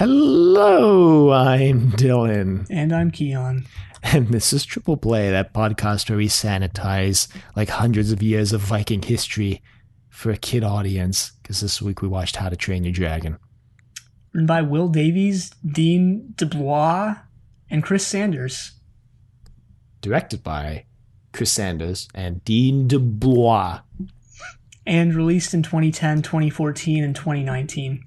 Hello, I'm Dylan. And I'm Keon. And this is Triple Play, that podcast where we sanitize like hundreds of years of Viking history for a kid audience. Because this week we watched How to Train Your Dragon. Written by Will Davies, Dean DeBlois, and Chris Sanders. Directed by Chris Sanders and Dean DeBlois. And released in 2010, 2014, and 2019.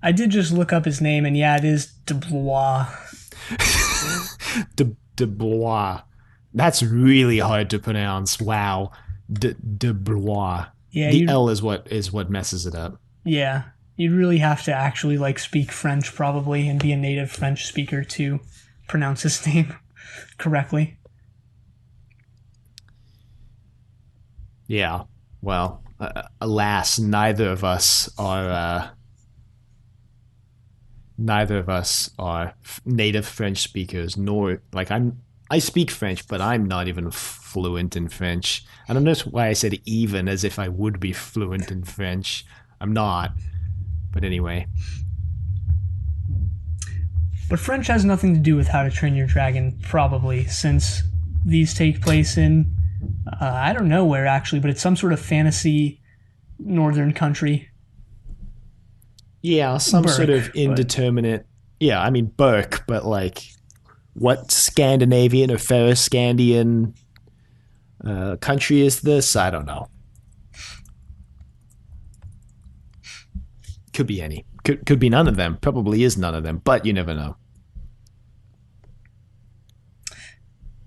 I did just look up his name, and yeah, it is DeBlois. DeBlois. That's really hard to pronounce. Wow. DeBlois. Yeah, the L is what messes it up. Yeah, you'd really have to actually speak French probably and be a native French speaker to pronounce his name correctly. Yeah. Well, alas, neither of us are native French speakers, nor I speak French, but I'm not even fluent in French. I don't know why I said even, as if I would be fluent in French. I'm not. But anyway. But French has nothing to do with How to Train Your Dragon, probably, since these take place in, I don't know where actually, but it's some sort of fantasy northern country. Yeah, some Burke, sort of indeterminate. Yeah, I mean Burke, but what Scandinavian or Ferroscandian country is this? I don't know. Could be any. Could be none of them. Probably is none of them, but you never know.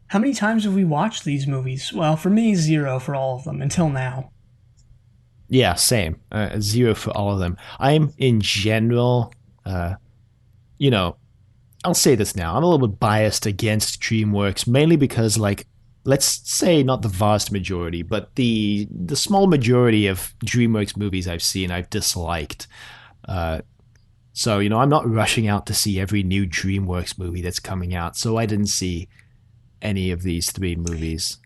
How many times have we watched these movies? Well, for me, 0 for all of them, until now. Yeah, same. 0 for all of them. I'm, in general, I'll say this now. I'm a little bit biased against DreamWorks, mainly because, let's say not the vast majority, but the small majority of DreamWorks movies I've seen, I've disliked. So, I'm not rushing out to see every new DreamWorks movie that's coming out, so I didn't see any of these 3 movies.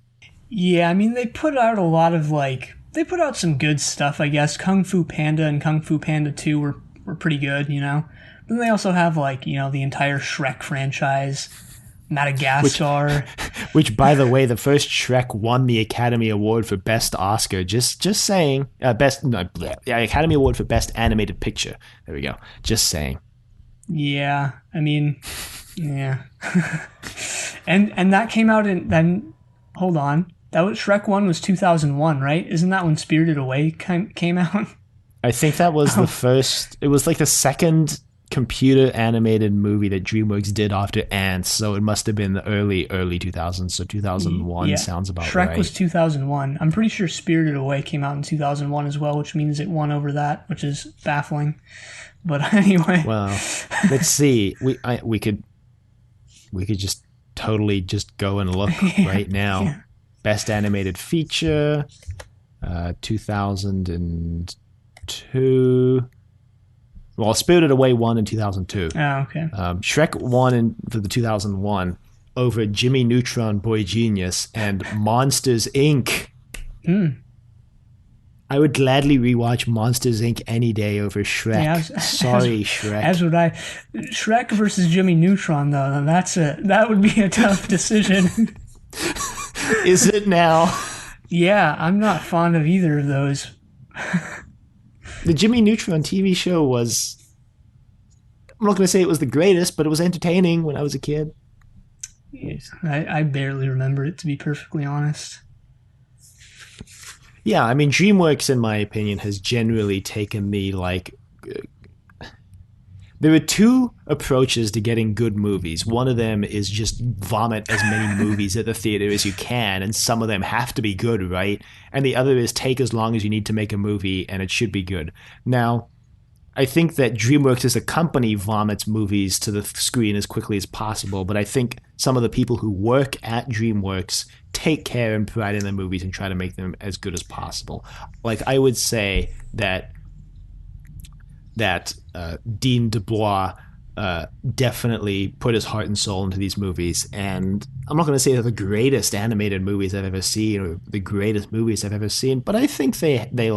Yeah, I mean, they put out a lot of, they put out some good stuff, I guess. Kung Fu Panda and Kung Fu Panda 2 were pretty good, Then they also have, the entire Shrek franchise, Madagascar. Which, by the way, the first Shrek won the Academy Award for Best Oscar. Just saying. Academy Award for Best Animated Picture. There we go. Just saying. Yeah, I mean, yeah. and that came out hold on. That was Shrek 1 was 2001, right? Isn't that when Spirited Away came out? I think that was the first. It was the second computer animated movie that DreamWorks did after Ants, so it must have been the early 2000s. So 2001 sounds about Shrek right. was 2001. I'm pretty sure Spirited Away came out in 2001 as well, which means it won over that, which is baffling. But anyway, well, let's see. We could just totally just go and look right now. Yeah. Best Animated Feature, 2002. Well, Spirited Away won in 2002. Oh, okay. Shrek won for the 2001 over Jimmy Neutron, Boy Genius, and Monsters, Inc. I would gladly rewatch Monsters, Inc. any day over Shrek. Yeah, Sorry, Shrek. As would I. Shrek versus Jimmy Neutron, though, that would be a tough decision. Is it now? Yeah, I'm not fond of either of those. The Jimmy Neutron TV show was, I'm not going to say it was the greatest, but it was entertaining when I was a kid. Yes, I barely remember it, to be perfectly honest. Yeah, I mean, DreamWorks, in my opinion, has generally taken the, there are 2 approaches to getting good movies. One of them is just vomit as many movies at the theater as you can, and some of them have to be good, right? And the other is take as long as you need to make a movie, and it should be good. Now, I think that DreamWorks as a company vomits movies to the screen as quickly as possible, but I think some of the people who work at DreamWorks take care and pride in their movies and try to make them as good as possible. I would say that Dean DeBlois definitely put his heart and soul into these movies. And I'm not going to say they're the greatest animated movies I've ever seen or the greatest movies I've ever seen, but I think they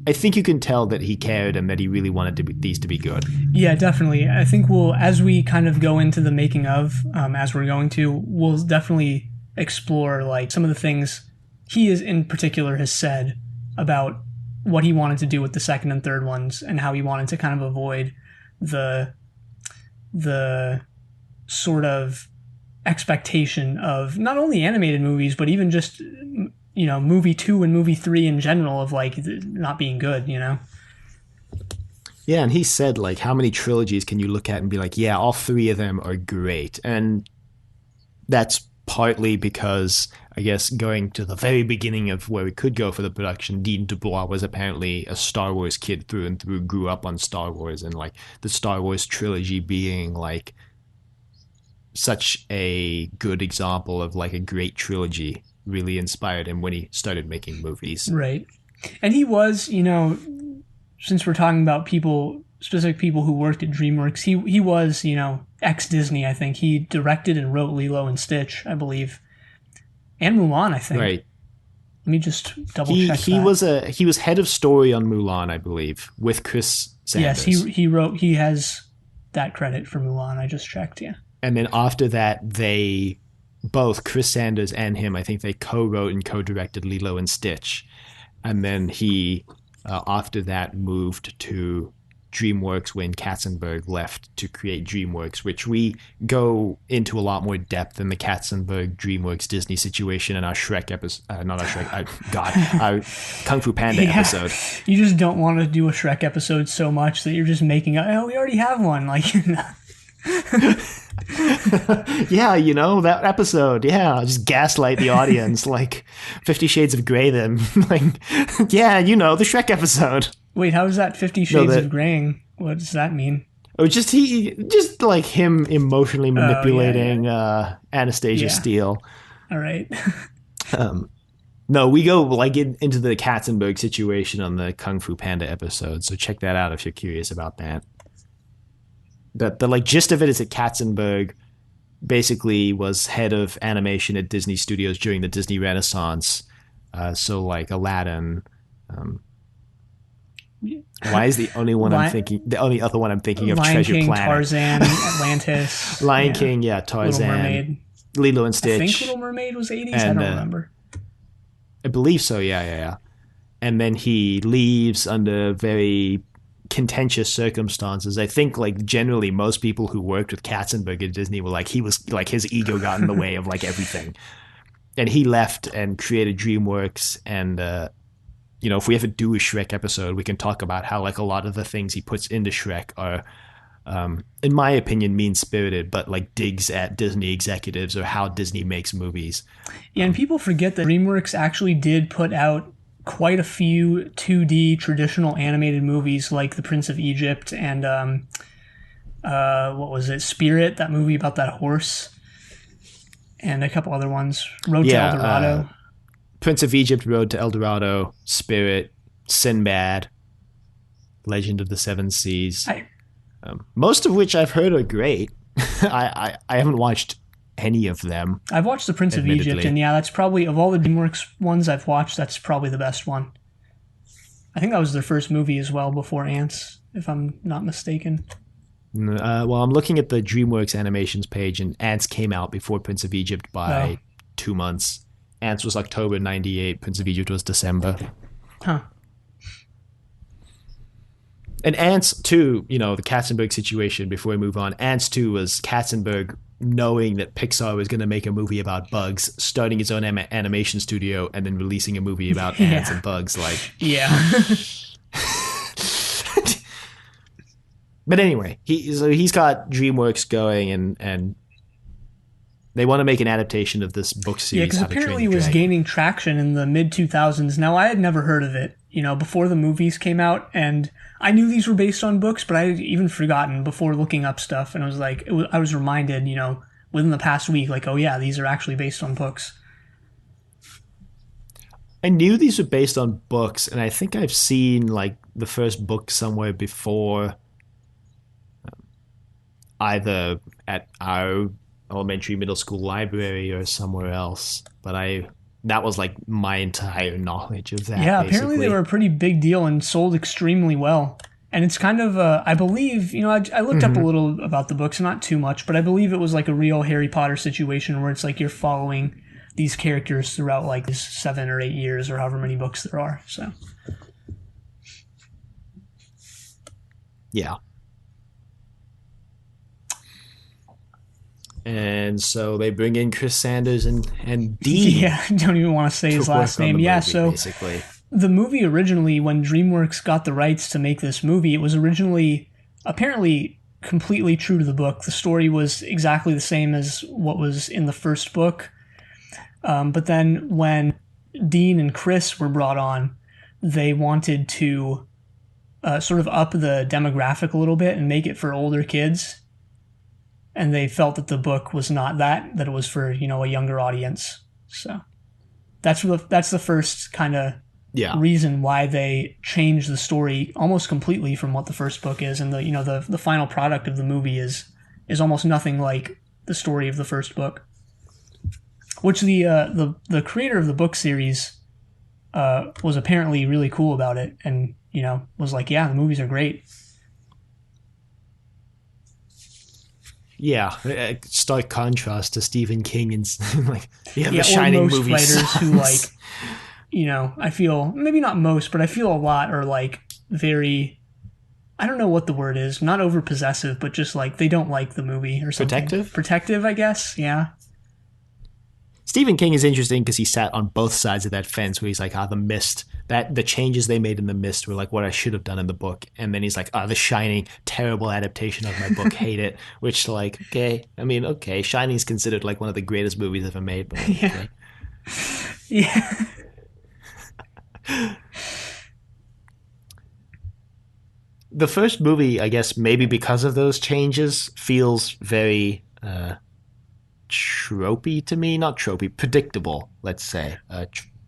I think you can tell that he cared and that he really wanted these to be good. Yeah, definitely. I think as we kind of go into the making of, as we're going to, we'll definitely explore like some of the things he is in particular has said about what he wanted to do with the second and third ones and how he wanted to kind of avoid the sort of expectation of not only animated movies but even just movie 2 and movie 3 in general of like not being good. Yeah, and he said like, how many trilogies can you look at and be like, yeah, all three of them are great, and that's partly because I guess going to the very beginning of where we could go for the production, Dean DuBois was apparently a Star Wars kid through and through, grew up on Star Wars, and like the Star Wars trilogy being like such a good example of like a great trilogy really inspired him when he started making movies. Right. And he was, since we're talking about specific people who worked at DreamWorks, he was, ex-Disney, I think. He directed and wrote Lilo and Stitch, I believe. And Mulan, I think. Right. Let me just double check that. He was head of story on Mulan, I believe, with Chris Sanders. Yes, he has that credit for Mulan. I just checked, yeah. And then after that, both Chris Sanders and him, I think they co-wrote and co-directed Lilo and Stitch. And then he, after that, moved to DreamWorks when Katzenberg left to create DreamWorks, which we go into a lot more depth in the Katzenberg DreamWorks Disney situation in our Shrek episode. Not our Shrek, our Kung Fu Panda episode. You just don't want to do a Shrek episode so much that you're just making we already have one. Like, yeah, that episode. Yeah, just gaslight the audience like 50 Shades of Grey them. Like, yeah, the Shrek episode. Wait, how is that 50 Shades of Graying? What does that mean? Oh, just like him emotionally manipulating Anastasia Steele. All right. No, we go like into the Katzenberg situation on the Kung Fu Panda episode, so check that out if you're curious about that. But the like gist of it is that Katzenberg basically was head of animation at Disney Studios during the Disney Renaissance. So like Aladdin. Why is the only one I'm thinking? The only other one I'm thinking of Lion Treasure King, Planet, Tarzan, Atlantis, Lion King, Tarzan, Little Mermaid, Lilo and Stitch. I think Little Mermaid was 80s. I don't remember. I believe so. Yeah. And then he leaves under very contentious circumstances. I think like generally most people who worked with Katzenberg at Disney were like he was like his ego got in the way of like everything, and he left and created DreamWorks. And if we ever do a Shrek episode, we can talk about how like a lot of the things he puts into Shrek are, in my opinion, mean-spirited, but like digs at Disney executives or how Disney makes movies. Yeah, and people forget that DreamWorks actually did put out quite a few 2D traditional animated movies like The Prince of Egypt and what was it, Spirit, that movie about that horse, and a couple other ones. Road to El Dorado. Prince of Egypt, Road to El Dorado, Spirit, Sinbad, Legend of the Seven Seas. Most of which I've heard are great. I haven't watched any of them. I've watched The Prince of Egypt, and that's probably, of all the DreamWorks ones I've watched, that's probably the best one. I think that was their first movie as well before Ants, if I'm not mistaken. Well, I'm looking at the DreamWorks animations page, and Ants came out before Prince of Egypt by 2 months. Ants was October 98, Prince of Egypt was December. Huh. And Ants 2, the Katzenberg situation, before we move on, Ants 2 was Katzenberg knowing that Pixar was going to make a movie about bugs, starting his own animation studio, and then releasing a movie about ants and bugs. Like, yeah. But anyway, he's got DreamWorks going, and they want to make an adaptation of this book series. Yeah, because apparently it was gaining traction in the mid-2000s. Now, I had never heard of it, before the movies came out, and I knew these were based on books, but I had even forgotten before looking up stuff, and I was like, I was reminded, within the past week, like, oh yeah, these are actually based on books. I knew these were based on books, and I think I've seen, like, the first book somewhere before, either at our elementary, middle school library or somewhere else, but I that was like my entire knowledge of that. Yeah, apparently they basically. were a pretty big deal and sold extremely well. And it's kind of, I believe, I looked up a little about the books, not too much, but I believe it was like a real Harry Potter situation where it's like you're following these characters throughout like 7 or 8 years or however many books there are. So, Yeah. And so they bring in Chris Sanders and Dean. yeah, I don't even want to say his last name. Yeah, so basically. the movie originally, when DreamWorks got the rights to make this movie, it was originally apparently completely true to the book. The story was exactly the same as what was in the first book. But then when Dean and Chris were brought on, they wanted to sort of up the demographic a little bit and make it for older kids. And they felt that the book was not that it was for, a younger audience. So that's the first kind of reason why they changed the story almost completely from what the first book is. And the final product of the movie is almost nothing like the story of the first book. Which the creator of the book series was apparently really cool about it, and was like, yeah, the movies are great. Yeah, stark contrast to Stephen King and like the or Shining most movie writers sucks. who like, I feel maybe not most, but I feel a lot are like very, I don't know what the word is, not over possessive, but just like they don't like the movie or something. Protective, I guess. Yeah. Stephen King is interesting because he sat on both sides of that fence where he's like, The Mist, that the changes they made in The Mist were like what I should have done in the book. And then he's like, The Shining, terrible adaptation of my book, hate it. Which like, okay, Shining's considered like one of the greatest movies ever made. But okay. Yeah. The first movie, I guess, maybe because of those changes, feels very tropey to me. Not tropey, predictable, let's say.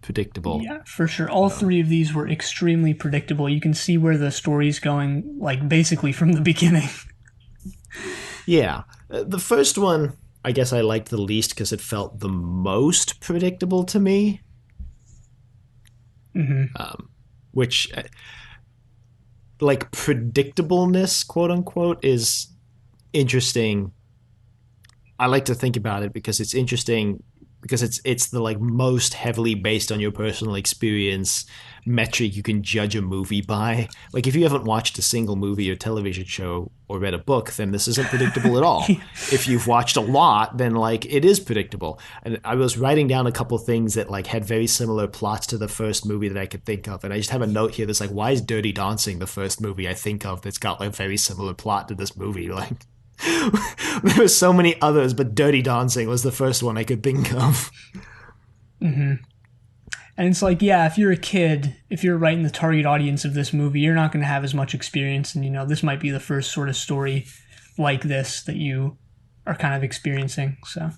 Predictable. Yeah, for sure. All three of these were extremely predictable. You can see where the story's going, like, basically from the beginning. Yeah. The first one, I guess I liked the least because it felt the most predictable to me. Which, like, predictableness, quote unquote, is interesting. I like to think about it because it's interesting because it's the like most heavily based on your personal experience metric you can judge a movie by. Like if you haven't watched a single movie or television show or read a book, then this isn't predictable at all. If you've watched a lot, then like it is predictable. And I was writing down a couple things that like had very similar plots to the first movie that I could think of. And I just have a note here that's like, why is Dirty Dancing the first movie I think of that's got like a very similar plot to this movie? Like there were so many others, but Dirty Dancing was the first one I could think of. And it's like, yeah, if you're a kid, if you're right in the target audience of this movie, you're not going to have as much experience. And, this might be the first sort of story like this that you are kind of experiencing. So,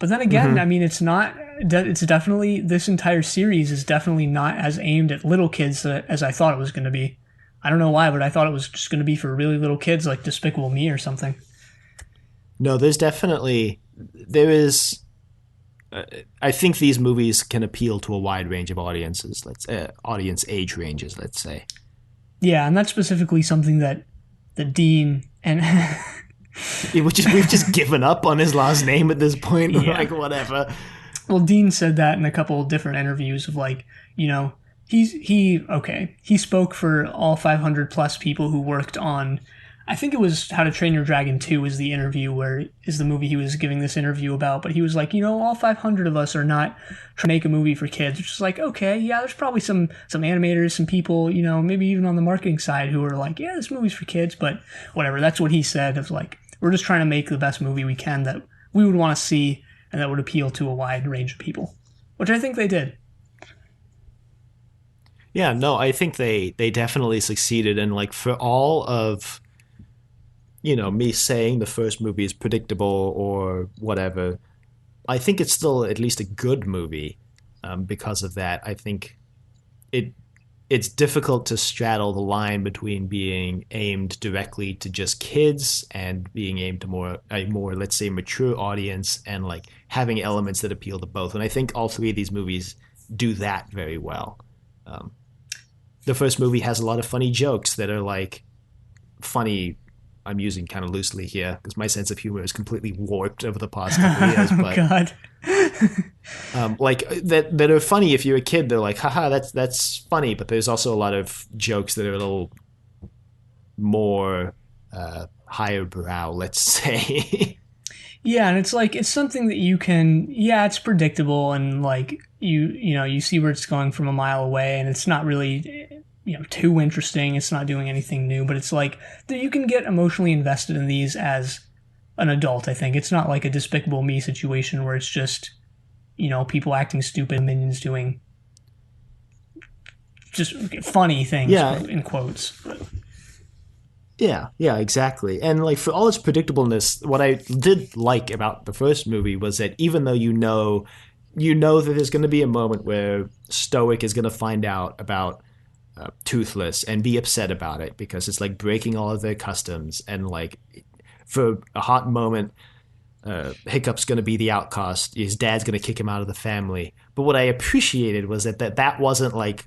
but then again, I mean, it's definitely, this entire series is definitely not as aimed at little kids as I thought it was going to be. I don't know why, but I thought it was just going to be for really little kids like Despicable Me or something. No, there is. I think these movies can appeal to a wide range of audiences. Audience age ranges, let's say. Yeah, and that's specifically something that the Dean and we've just given up on his last name at this point. Yeah. Like whatever. Well, Dean said that in a couple of different interviews of like, he spoke for all 500 plus people who worked on, I think it was How to Train Your Dragon 2 is the movie he was giving this interview about, but he was like, all 500 of us are not trying to make a movie for kids, which is like, okay, yeah, there's probably some animators, some people, maybe even on the marketing side who are like, yeah, this movie's for kids, but whatever. That's what he said of like, we're just trying to make the best movie we can that we would want to see and that would appeal to a wide range of people, which I think they did. Yeah, no, I think they definitely succeeded. And like for all of, me saying the first movie is predictable or whatever, I think it's still at least a good movie because of that. I think it it's difficult to straddle the line between being aimed directly to just kids and being aimed to more let's say mature audience, and like having elements that appeal to both. And I think all three of these movies do that very well. Um, the first movie has a lot of funny jokes that are like funny. I'm using kind of loosely here because my sense of humor is completely warped over the past couple of years. Oh But God. like that are funny if you're a kid. They're like, haha, that's funny. But there's also a lot of jokes that are a little more higher brow, let's say. Yeah, and it's like it's something that you can. Yeah, it's predictable, and like you see where it's going from a mile away, and it's not really too interesting. It's not doing anything new, but it's like that you can get emotionally invested in these as an adult. I think it's not like a Despicable Me situation where it's just people acting stupid, minions doing just funny things Yeah, in quotes. But, yeah, exactly. And like for all its predictableness, what I did like about the first movie was that even though that there's going to be a moment where Stoic is going to find out about Toothless and be upset about it because it's like breaking all of their customs, and like for a hot moment Hiccup's going to be the outcast, his dad's going to kick him out of the family. But what I appreciated was that wasn't like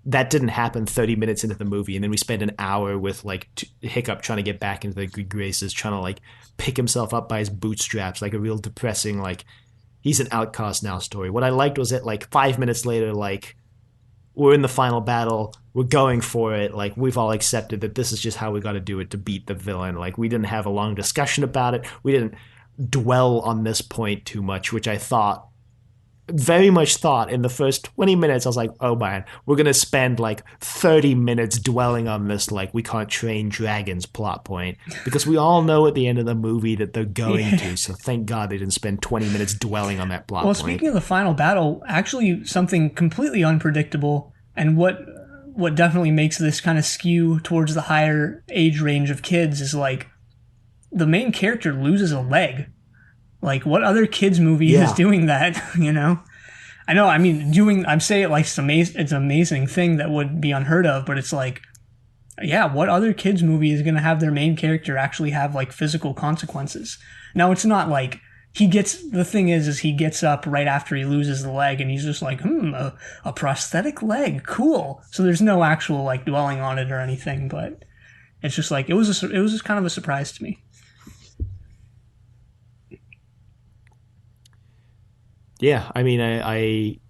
that didn't happen 30 minutes into the movie, and then we spend an hour with like Hiccup trying to get back into the good graces, trying to like pick himself up by his bootstraps, like a real depressing like he's an outcast now story. What I liked was that like 5 minutes later, like we're in the final battle, we're going for it, like we've all accepted that this is just how we got to do it to beat the villain. Like we didn't have a long discussion about it, we didn't dwell on this point too much, which I very much thought in the first 20 minutes. I was like, oh man, we're going to spend like 30 minutes dwelling on this like we can't train dragons plot point, because we all know at the end of the movie that they're going to. So thank God they didn't spend 20 minutes dwelling on that plot well, point. speaking of the final battle, actually something completely unpredictable, and what definitely makes this kind of skew towards the higher age range of kids is like the main character loses a leg. Like, what other kids movie is doing that? I know. I mean, I'm saying it like it's an amazing thing that would be unheard of, but it's like, yeah, what other kids movie is going to have their main character actually have like physical consequences? Now, it's not like the thing is he gets up right after he loses the leg, and he's just like, a prosthetic leg, cool. So there's no actual like dwelling on it or anything, but it's just like it was just kind of a surprise to me. Yeah, I mean, I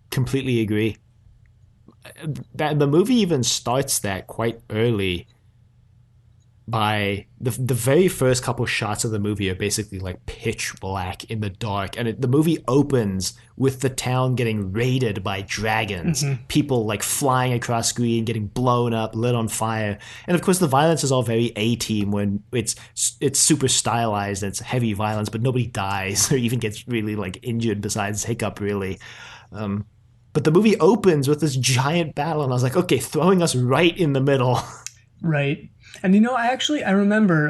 completely agree. That the movie even starts that quite early. By the very first couple shots of the movie are basically like pitch black in the dark, and the movie opens with the town getting raided by dragons, people like flying across screen, getting blown up, lit on fire, and of course the violence is all very A-team when it's super stylized and it's heavy violence, but nobody dies or even gets really like injured besides Hiccup really. But the movie opens with this giant battle, and I was like, okay, throwing us right in the middle. Right. And I remember,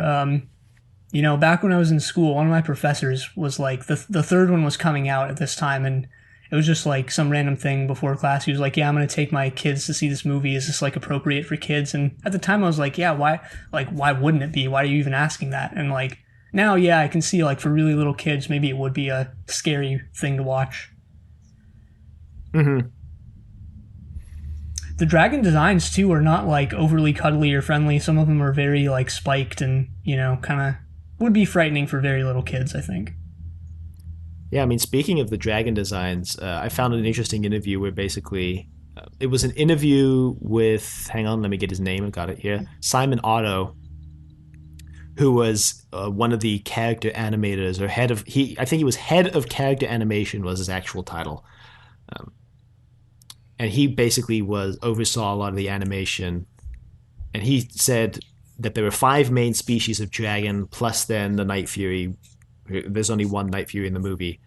back when I was in school, one of my professors was like, the third one was coming out at this time, and it was just like some random thing before class. He was like, yeah, I'm going to take my kids to see this movie. Is this like appropriate for kids? And at the time I was like, yeah, why wouldn't it be? Why are you even asking that? And like, now, yeah, I can see like for really little kids, maybe it would be a scary thing to watch. Mm-hmm. The dragon designs too are not like overly cuddly or friendly. Some of them are very like spiked and kind of would be frightening for very little kids, I think. Yeah, I mean, speaking of the dragon designs, I found an interesting interview where basically it was an interview with, hang on, let me get his name, I got it here, Simon Otto, who was one of the character animators, or I think he was head of character animation was his actual title. And he basically oversaw a lot of the animation. And he said that there were 5 main species of dragon, plus then the Night Fury. There's only one Night Fury in the movie.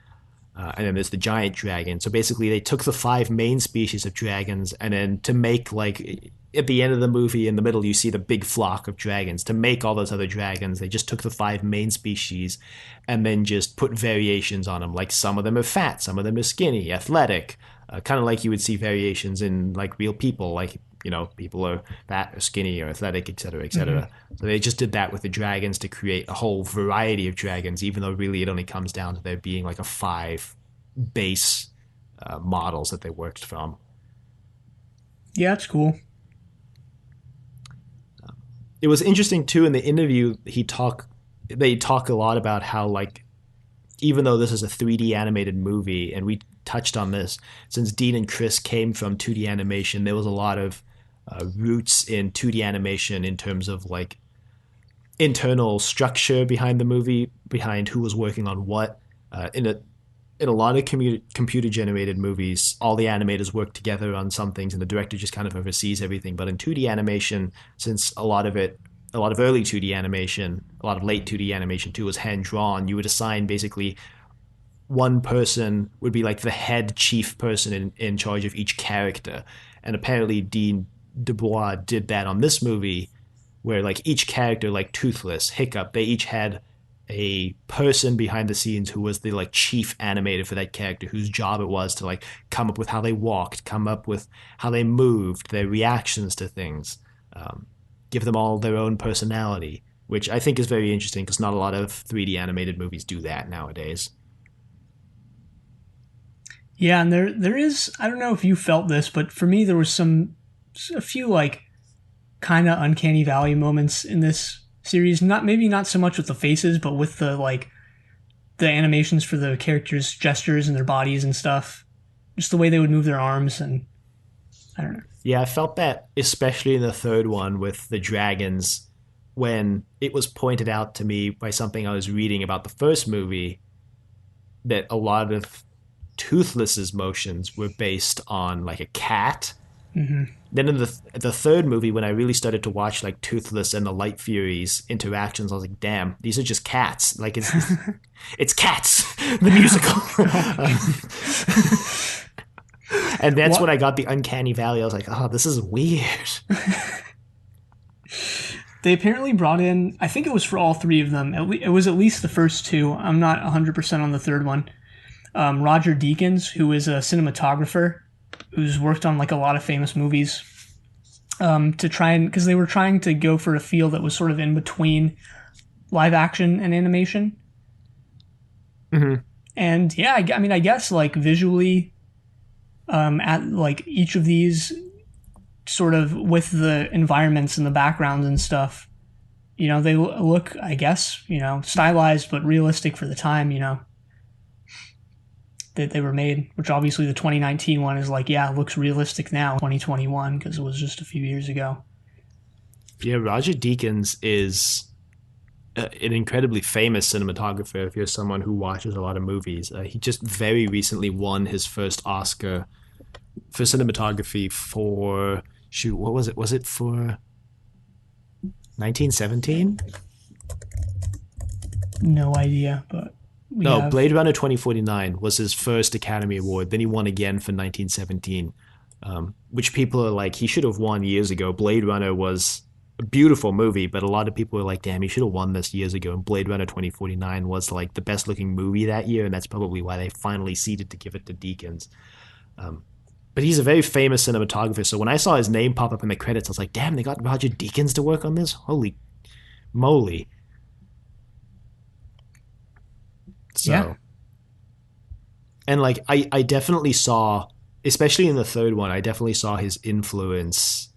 and then there's the giant dragon. So basically, they took the 5 main species of dragons, and then to make like at the end of the movie, in the middle, you see the big flock of dragons. To make all those other dragons, they just took the 5 main species, and then just put variations on them. Like some of them are fat, some of them are skinny, athletic, kind of like you would see variations in like real people, like people are fat or skinny or athletic, etc., etc. Mm-hmm. So they just did that with the dragons to create a whole variety of dragons, even though really it only comes down to there being like a 5 base models that they worked from. Yeah, that's cool. It was interesting too in the interview. They talk a lot about how, like, even though this is a 3D animated movie, and we touched on this, since Dean and Chris came from 2D animation, there was a lot of roots in 2D animation in terms of like internal structure behind the movie, behind who was working on what. In a lot of computer generated movies, all the animators work together on some things, and the director just kind of oversees everything. But in 2D animation, since a lot of early 2D animation, a lot of late 2D animation too, was hand drawn, you would assign basically one person would be like the head chief person in charge of each character. And apparently Dean Dubois did that on this movie, where like each character, like Toothless, Hiccup, they each had a person behind the scenes who was the like chief animator for that character, whose job it was to like come up with how they walked, come up with how they moved, their reactions to things, give them all their own personality, which I think is very interesting because not a lot of 3D animated movies do that nowadays. Yeah, and there is, I don't know if you felt this, but for me there was a few like kind of uncanny valley moments in this series. Maybe not so much with the faces, but with the animations for the characters' gestures and their bodies and stuff. Just the way they would move their arms, and I don't know. Yeah, I felt that especially in the third one with the dragons, when it was pointed out to me by something I was reading about the first movie that a lot of Toothless's motions were based on like a cat. Mm-hmm. Then in the third movie, when I really started to watch like Toothless and the Light Furies interactions, I was like, damn, these are just cats. Like it's Cats, the musical. And that's when I got the uncanny valley. I was like, oh, this is weird. They apparently brought in, I think it was for all 3 of them. It was at least the first 2. I'm not 100% on the third one. Roger Deakins, who is a cinematographer, who's worked on like a lot of famous movies, to try and, because they were trying to go for a feel that was sort of in between live action and animation. Mm-hmm. And yeah, I mean, I guess like visually, at like each of these sort of with the environments and the backgrounds and stuff, they look, I guess, stylized but realistic for the time, that they were made, which obviously the 2019 one is like, yeah, it looks realistic now, 2021, because it was just a few years ago. Yeah, Roger Deakins is an incredibly famous cinematographer if you're someone who watches a lot of movies. He just very recently won his first Oscar for cinematography for, what was it? Was it for 1917? No idea, but... Blade Runner 2049 was his first Academy Award. Then he won again for 1917, which people are like, he should have won years ago. Blade Runner was a beautiful movie, but a lot of people are like, damn, he should have won this years ago. And Blade Runner 2049 was like the best looking movie that year, and that's probably why they finally seeded to give it to Deakins. But he's a very famous cinematographer, so when I saw his name pop up in the credits, I was like, damn, they got Roger Deakins to work on this? Holy moly. So, yeah. And like, I definitely saw, especially in the third one, I definitely saw his influence.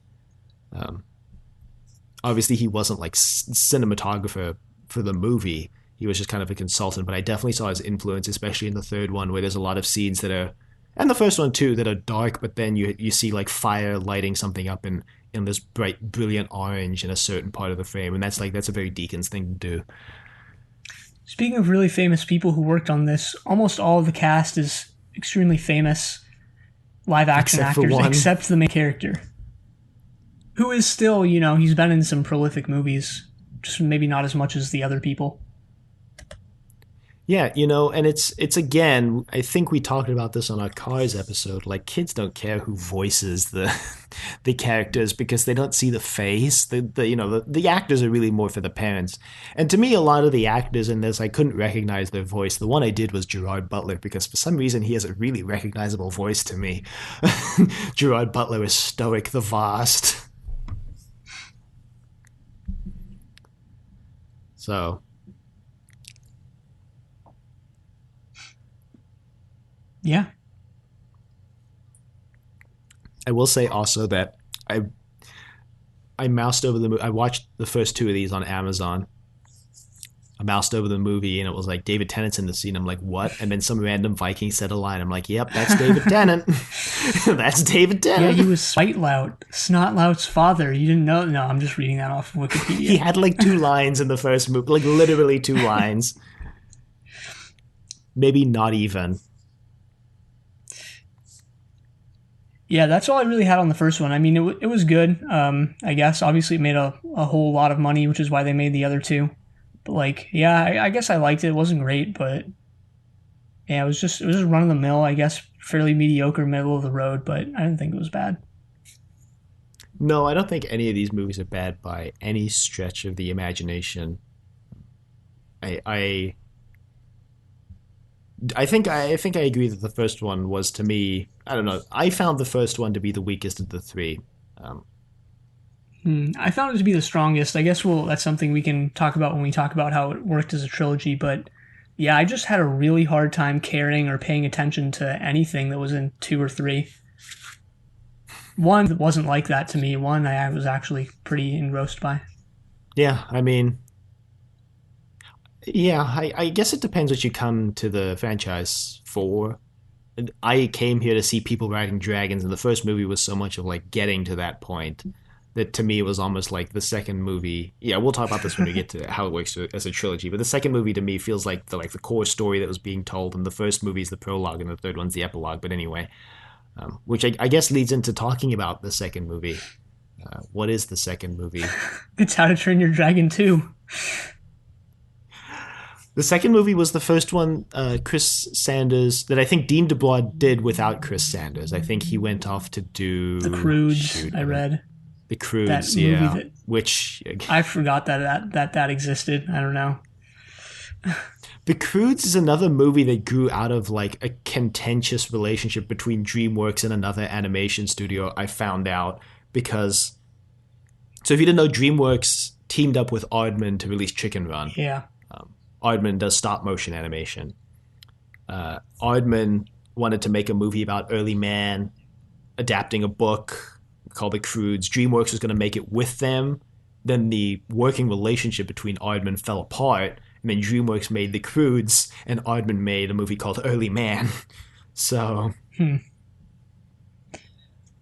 Obviously, he wasn't like cinematographer for the movie. He was just kind of a consultant, but I definitely saw his influence, especially in the third one, where there's a lot of scenes that are, and the first one too, that are dark, but then you see like fire lighting something up in this bright, brilliant orange in a certain part of the frame. And that's a very Deakins thing to do. Speaking of really famous people who worked on this, almost all of the cast is extremely famous live action actors, except the main character, who is still, he's been in some prolific movies, just maybe not as much as the other people. Yeah, and it's again, I think we talked about this on our Cars episode. Like kids don't care who voices the the characters because they don't see the face. The actors are really more for the parents. And to me, a lot of the actors in this, I couldn't recognize their voice. The one I did was Gerard Butler because for some reason he has a really recognizable voice to me. Gerard Butler is Stoic the Vast. So Yeah. I will say also that I moused over the movie. I watched the first two of these on Amazon. I moused over the movie and it was like David Tennant's in the scene. I'm like, what? And then some random Viking said a line. I'm like, yep, that's David Tennant. That's David Tennant. Yeah, he was Snotlout's father. You didn't know? No, I'm just reading that off of Wikipedia. He had like 2 lines in the first movie, like literally 2 lines. Maybe not even. Yeah, that's all I really had on the first one. I mean, it was good. I guess obviously it made a whole lot of money, which is why they made the other two. But like, yeah, I guess I liked it. It wasn't great, but yeah, it was just run of the mill. I guess fairly mediocre, middle of the road. But I didn't think it was bad. No, I don't think any of these movies are bad by any stretch of the imagination. I think I agree that the first one was, to me, I don't know. I found the first one to be the weakest of the 3. I found it to be the strongest. I guess that's something we can talk about when we talk about how it worked as a trilogy. But yeah, I just had a really hard time caring or paying attention to anything that was in 2 or 3. 1 wasn't like that to me. 1 I was actually pretty engrossed by. Yeah, I mean, yeah, I guess it depends what you come to the franchise for. I came here to see people riding dragons, and the first movie was so much of like getting to that point that to me it was almost like the second movie. Yeah, we'll talk about this when we get to how it works as a trilogy. But the second movie to me feels like the core story that was being told, and the first movie is the prologue, and the third one's the epilogue. But anyway, which I guess leads into talking about the second movie. What is the second movie? It's How to Train Your Dragon 2. The second movie was the first one, Chris Sanders, that I think Dean DeBlois did without Chris Sanders. I think he went off to do The Croods. I read The Croods, yeah. Which I forgot that existed. I don't know. The Croods is another movie that grew out of like a contentious relationship between DreamWorks and another animation studio. I found out because, so if you didn't know, DreamWorks teamed up with Aardman to release Chicken Run. Yeah. Aardman does stop motion animation. Aardman wanted to make a movie about early man adapting a book called The Croods. DreamWorks was going to make it with them. Then the working relationship between Aardman fell apart, and then DreamWorks made The Croods, and Aardman made a movie called Early Man. So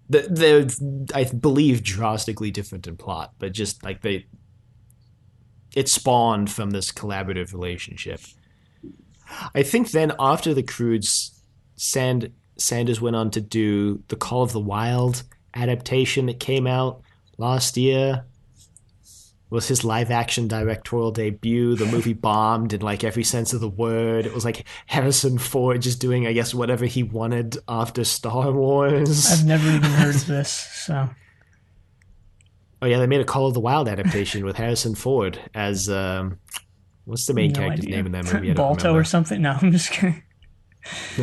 they're, I believe, drastically different in plot, but just like it spawned from this collaborative relationship. I think then after The Croods, Sanders went on to do the Call of the Wild adaptation that came out last year. It was his live-action directorial debut. The movie bombed in like every sense of the word. It was like Harrison Ford just doing, I guess, whatever he wanted after Star Wars. I've never even heard of this, so... Oh yeah, they made a Call of the Wild adaptation with Harrison Ford as what's the main character's name in that movie? Balto or something? No, I'm just kidding.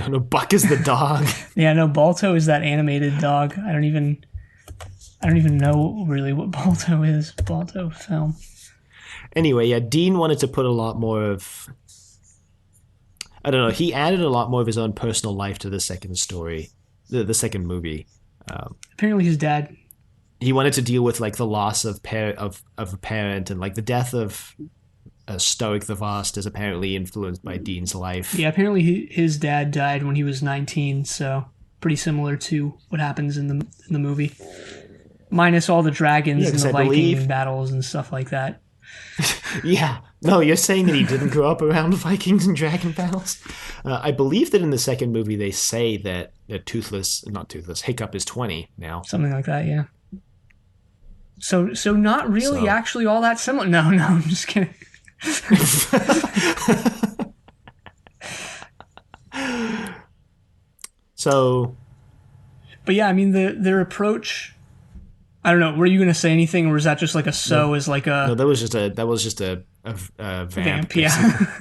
No, Buck is the dog. Yeah, no, Balto is that animated dog. I don't even know really what Balto is. Balto film. Anyway, yeah, Dean wanted to put a lot more of, I don't know, he added a lot more of his own personal life to the second story, the second movie. Apparently his dad. He wanted to deal with like the loss of a parent, and like the death of Stoic the Vast is apparently influenced by Dean's life. Yeah, apparently his dad died when he was 19, so pretty similar to what happens in the movie. Minus all the dragons and the Viking battles and stuff like that. Yeah. No, you're saying that he didn't grow up around Vikings and dragon battles? I believe that in the second movie they say that Hiccup is 20 now. Something like that, yeah. So not really actually all that similar. No, I'm just kidding. So But yeah, I mean their approach. I don't know. Were you going to say anything, or was that just like a no, so as like no, a that was just a vamp vamp? basically. Yeah,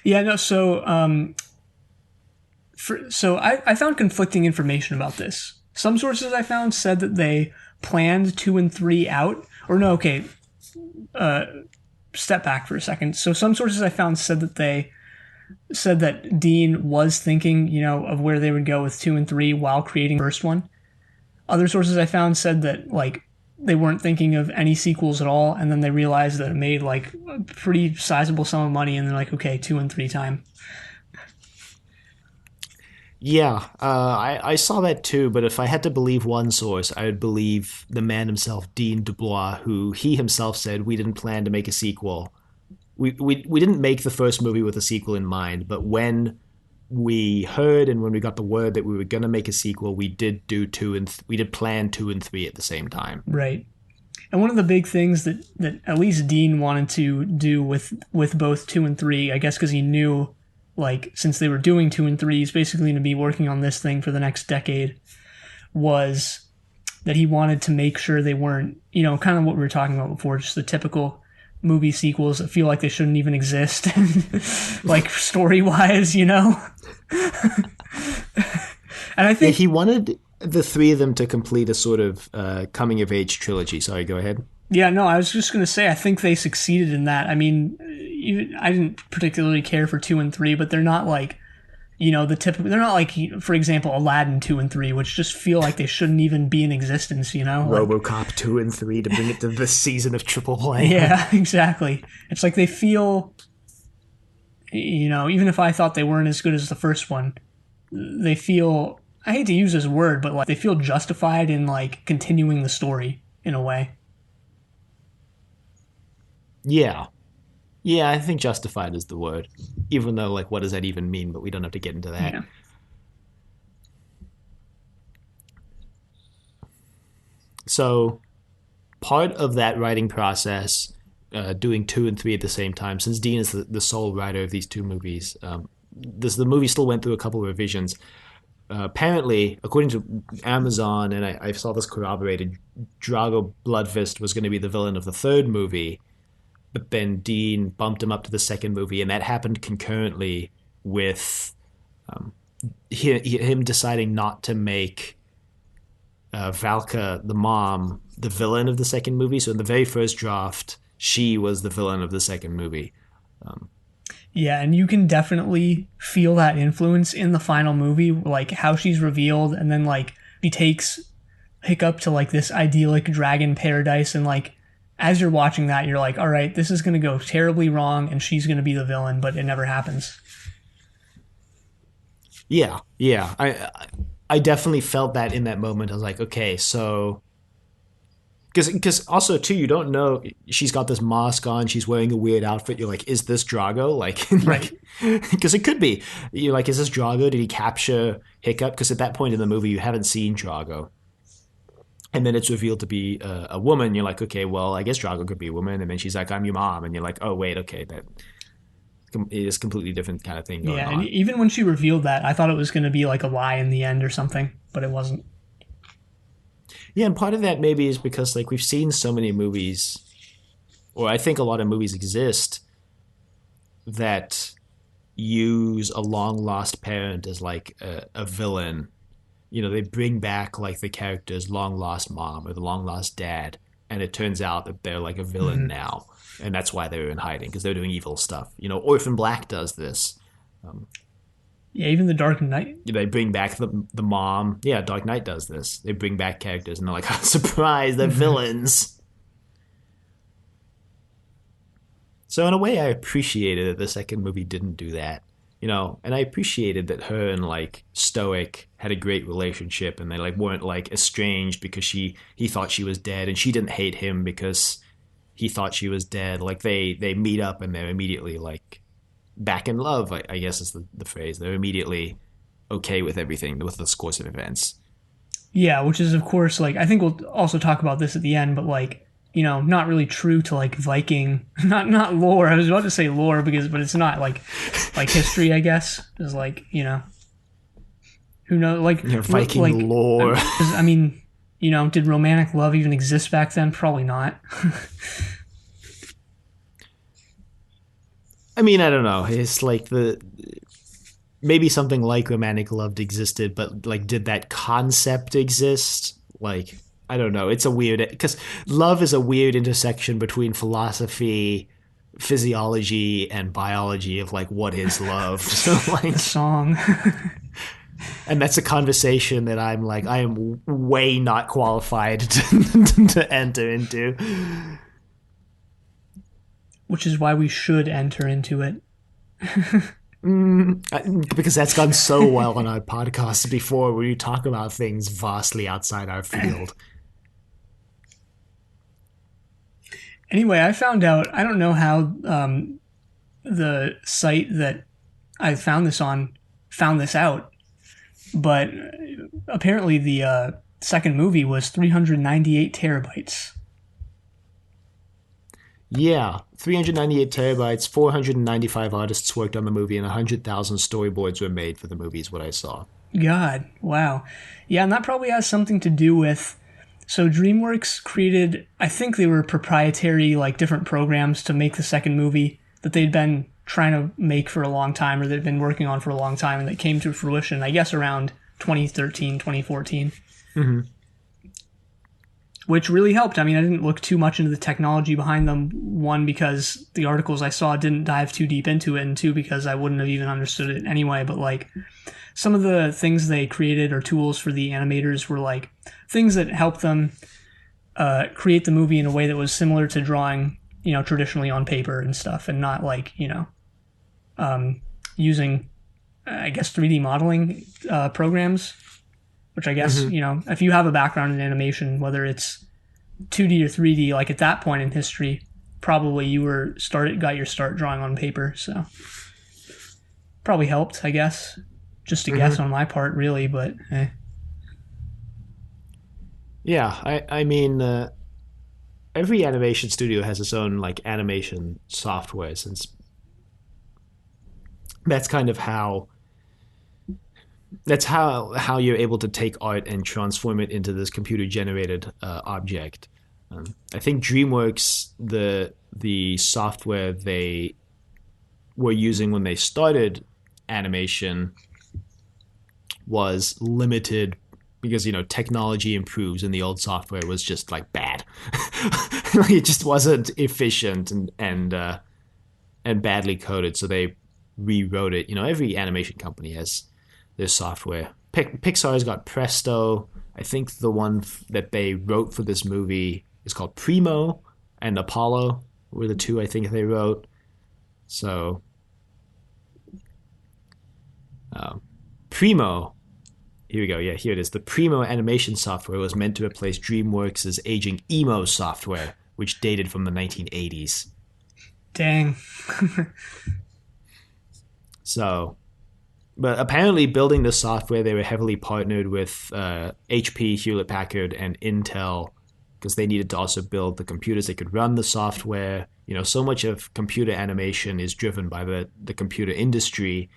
yeah. No. So I found conflicting information about this. Some sources I found said that they planned 2 and 3 out, or no. Okay, step back for a second. So some sources I found said that Dean was thinking, of where they would go with 2 and 3 while creating the first one. Other sources I found said that like they weren't thinking of any sequels at all, and then they realized that it made like a pretty sizable sum of money, and they're like, okay, 2 and 3 time. Yeah, I saw that too, but if I had to believe one source, I would believe the man himself, Dean Dubois, who he himself said we didn't plan to make a sequel. We didn't make the first movie with a sequel in mind, but when we heard and when we got the word that we were going to make a sequel, we did do we did plan 2 and 3 at the same time. Right. And one of the big things that at least Dean wanted to do with both 2 and 3, I guess, because he knew, like, since they were doing 2 and 3, he's basically going to be working on this thing for the next decade, was that he wanted to make sure they weren't, kind of what we were talking about before, just the typical movie sequels that feel like they shouldn't even exist, like story-wise. And I think he wanted the three of them to complete a sort of coming of age trilogy. Sorry, go ahead. Yeah, no, I was just going to say, I think they succeeded in that. I mean, I didn't particularly care for 2 and 3, but they're not like, the typical, they're not like, for example, Aladdin 2 and 3, which just feel like they shouldn't even be in existence, Like, RoboCop 2 and 3 to bring it to this season of Triple Play. Yeah, exactly. It's like they feel, even if I thought they weren't as good as the first one, they feel, I hate to use this word, but like they feel justified in like continuing the story in a way. Yeah. Yeah, I think justified is the word. Even though, like, what does that even mean? But we don't have to get into that. Yeah. So, part of that writing process, doing 2 and 3 at the same time, since Dean is the sole writer of these two movies, the movie still went through a couple of revisions. Apparently, according to Amazon, and I saw this corroborated, Drago Bloodfist was going to be the villain of the third movie, but then Dean bumped him up to the second movie, and that happened concurrently with him deciding not to make Valka, the mom, the villain of the second movie. So in the very first draft, she was the villain of the second movie. Yeah, and you can definitely feel that influence in the final movie, like how she's revealed, and then like she takes Hiccup to like this idyllic dragon paradise, and like as you're watching that, you're like, all right, this is going to go terribly wrong, and she's going to be the villain, but it never happens. Yeah. I definitely felt that in that moment. I was like, okay, so because also too, you don't know, she's got this mask on, she's wearing a weird outfit. You're like, is this Drago? Like, Right. Because it could be. You're like, is this Drago? Did he capture Hiccup? Because at that point in the movie, you haven't seen Drago. And then it's revealed to be a woman. You're like, okay, well, I guess Drago could be a woman. And then she's like, I'm your mom. And you're like, oh, wait, okay, that is a completely different kind of thing going on. And even when she revealed that, I thought it was going to be like a lie in the end or something, but it wasn't. Yeah, and part of that maybe is because like we've seen so many movies, or I think a lot of movies exist that use a long lost parent as like a villain. They bring back like the character's long lost mom or the long lost dad, and it turns out that they're like a villain now, and that's why they're in hiding because they're doing evil stuff. Orphan Black does this. Yeah, even the Dark Knight. They bring back the mom. Yeah, Dark Knight does this. They bring back characters, and they're like, oh, surprise, they're villains. So in a way, I appreciated that the second movie didn't do that. And I appreciated that her and like Stoic had a great relationship, and they like weren't like estranged because he thought she was dead, and she didn't hate him because he thought she was dead. Like they meet up and they're immediately like back in love, I guess is the phrase. They're immediately okay with everything, with this course of events. Yeah, which is of course like I think we'll also talk about this at the end, but like not really true to like Viking, not lore. I was about to say lore but it's not like history. I guess is like Who knows? Like, Viking lore. I mean, did romantic love even exist back then? Probably not. I mean, I don't know. It's like maybe something like romantic love existed, but like, did that concept exist? Like, I don't know. It's a weird, because love is a weird intersection between philosophy, physiology, and biology of like what is love. So like, The song. and that's a conversation that I am way not qualified to enter into. Which is why we should enter into it. Because that's gone so well on our podcast before, where you talk about things vastly outside our field. Anyway, I found out, I don't know how the site that I found this on found this out, but apparently the second movie was 398 terabytes. Yeah, 398 terabytes, 495 artists worked on the movie, and 100,000 storyboards were made for the movie, is what I saw. God, wow. Yeah, and that probably has something to do with... So DreamWorks created, I think they were proprietary, like, different programs to make the second movie that they'd been trying to make for a long time, or they'd been working on for a long time, and that came to fruition, I guess, around 2013, 2014. Mm-hmm. Which really helped. I mean, I didn't look too much into the technology behind them. One, because the articles I saw didn't dive too deep into it, and two, because I wouldn't have even understood it anyway. But like, some of the things they created or tools for the animators were like things that helped them create the movie in a way that was similar to drawing, traditionally on paper and stuff, and not like, using, I guess, 3D modeling programs. Which I guess, if you have a background in animation, whether it's 2D or 3D, like at that point in history, probably you got your start drawing on paper. So probably helped, I guess. Just a guess on my part, really, but eh. Yeah, I mean, every animation studio has its own like animation software, since that's kind of how you're able to take art and transform it into this computer generated object. I think DreamWorks, the software they were using when they started animation, was limited because technology improves, and the old software was just like bad. It just wasn't efficient and badly coded, so they rewrote it. Every animation company has their software. Pixar's got Presto. I think the one that they wrote for this movie is called Primo, and Apollo were the two I think they wrote. So Primo, here we go. Yeah, here it is. The Primo animation software was meant to replace DreamWorks' aging Emo software, which dated from the 1980s. Dang. So, but apparently building the software, they were heavily partnered with HP, Hewlett-Packard, and Intel, because they needed to also build the computers that could run the software. So much of computer animation is driven by the computer industry,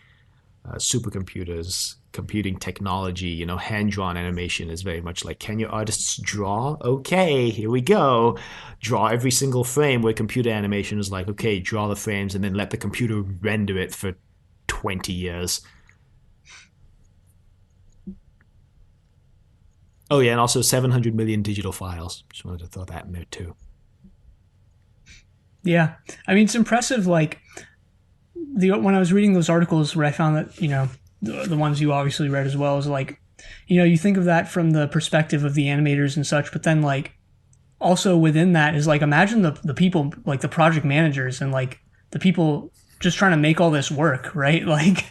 supercomputers, computing technology. Hand-drawn animation is very much like, can your artists draw? Okay, here we go. Draw every single frame, where computer animation is like, okay, draw the frames and then let the computer render it for 20 years. Oh yeah, and also 700 million digital files. Just wanted to throw that in there too. Yeah. I mean, it's impressive, like, when I was reading those articles where I found that, the ones you obviously read as well, is like, you think of that from the perspective of the animators and such, but then, like, also within that is, like, imagine the people, like, the project managers and, like, the people just trying to make all this work, right? Like,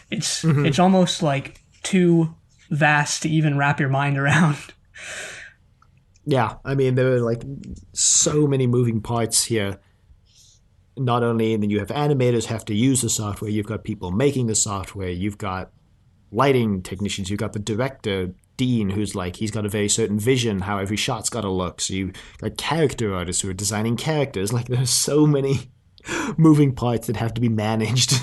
it's almost, like, too vast to even wrap your mind around. Yeah, I mean, there are like so many moving parts here. Not only, and then you have animators have to use the software, you've got people making the software, you've got lighting technicians, you've got the director, Dean, who's like, he's got a very certain vision, how every shot's got to look. So you got character artists who are designing characters. Like, there's so many moving parts that have to be managed.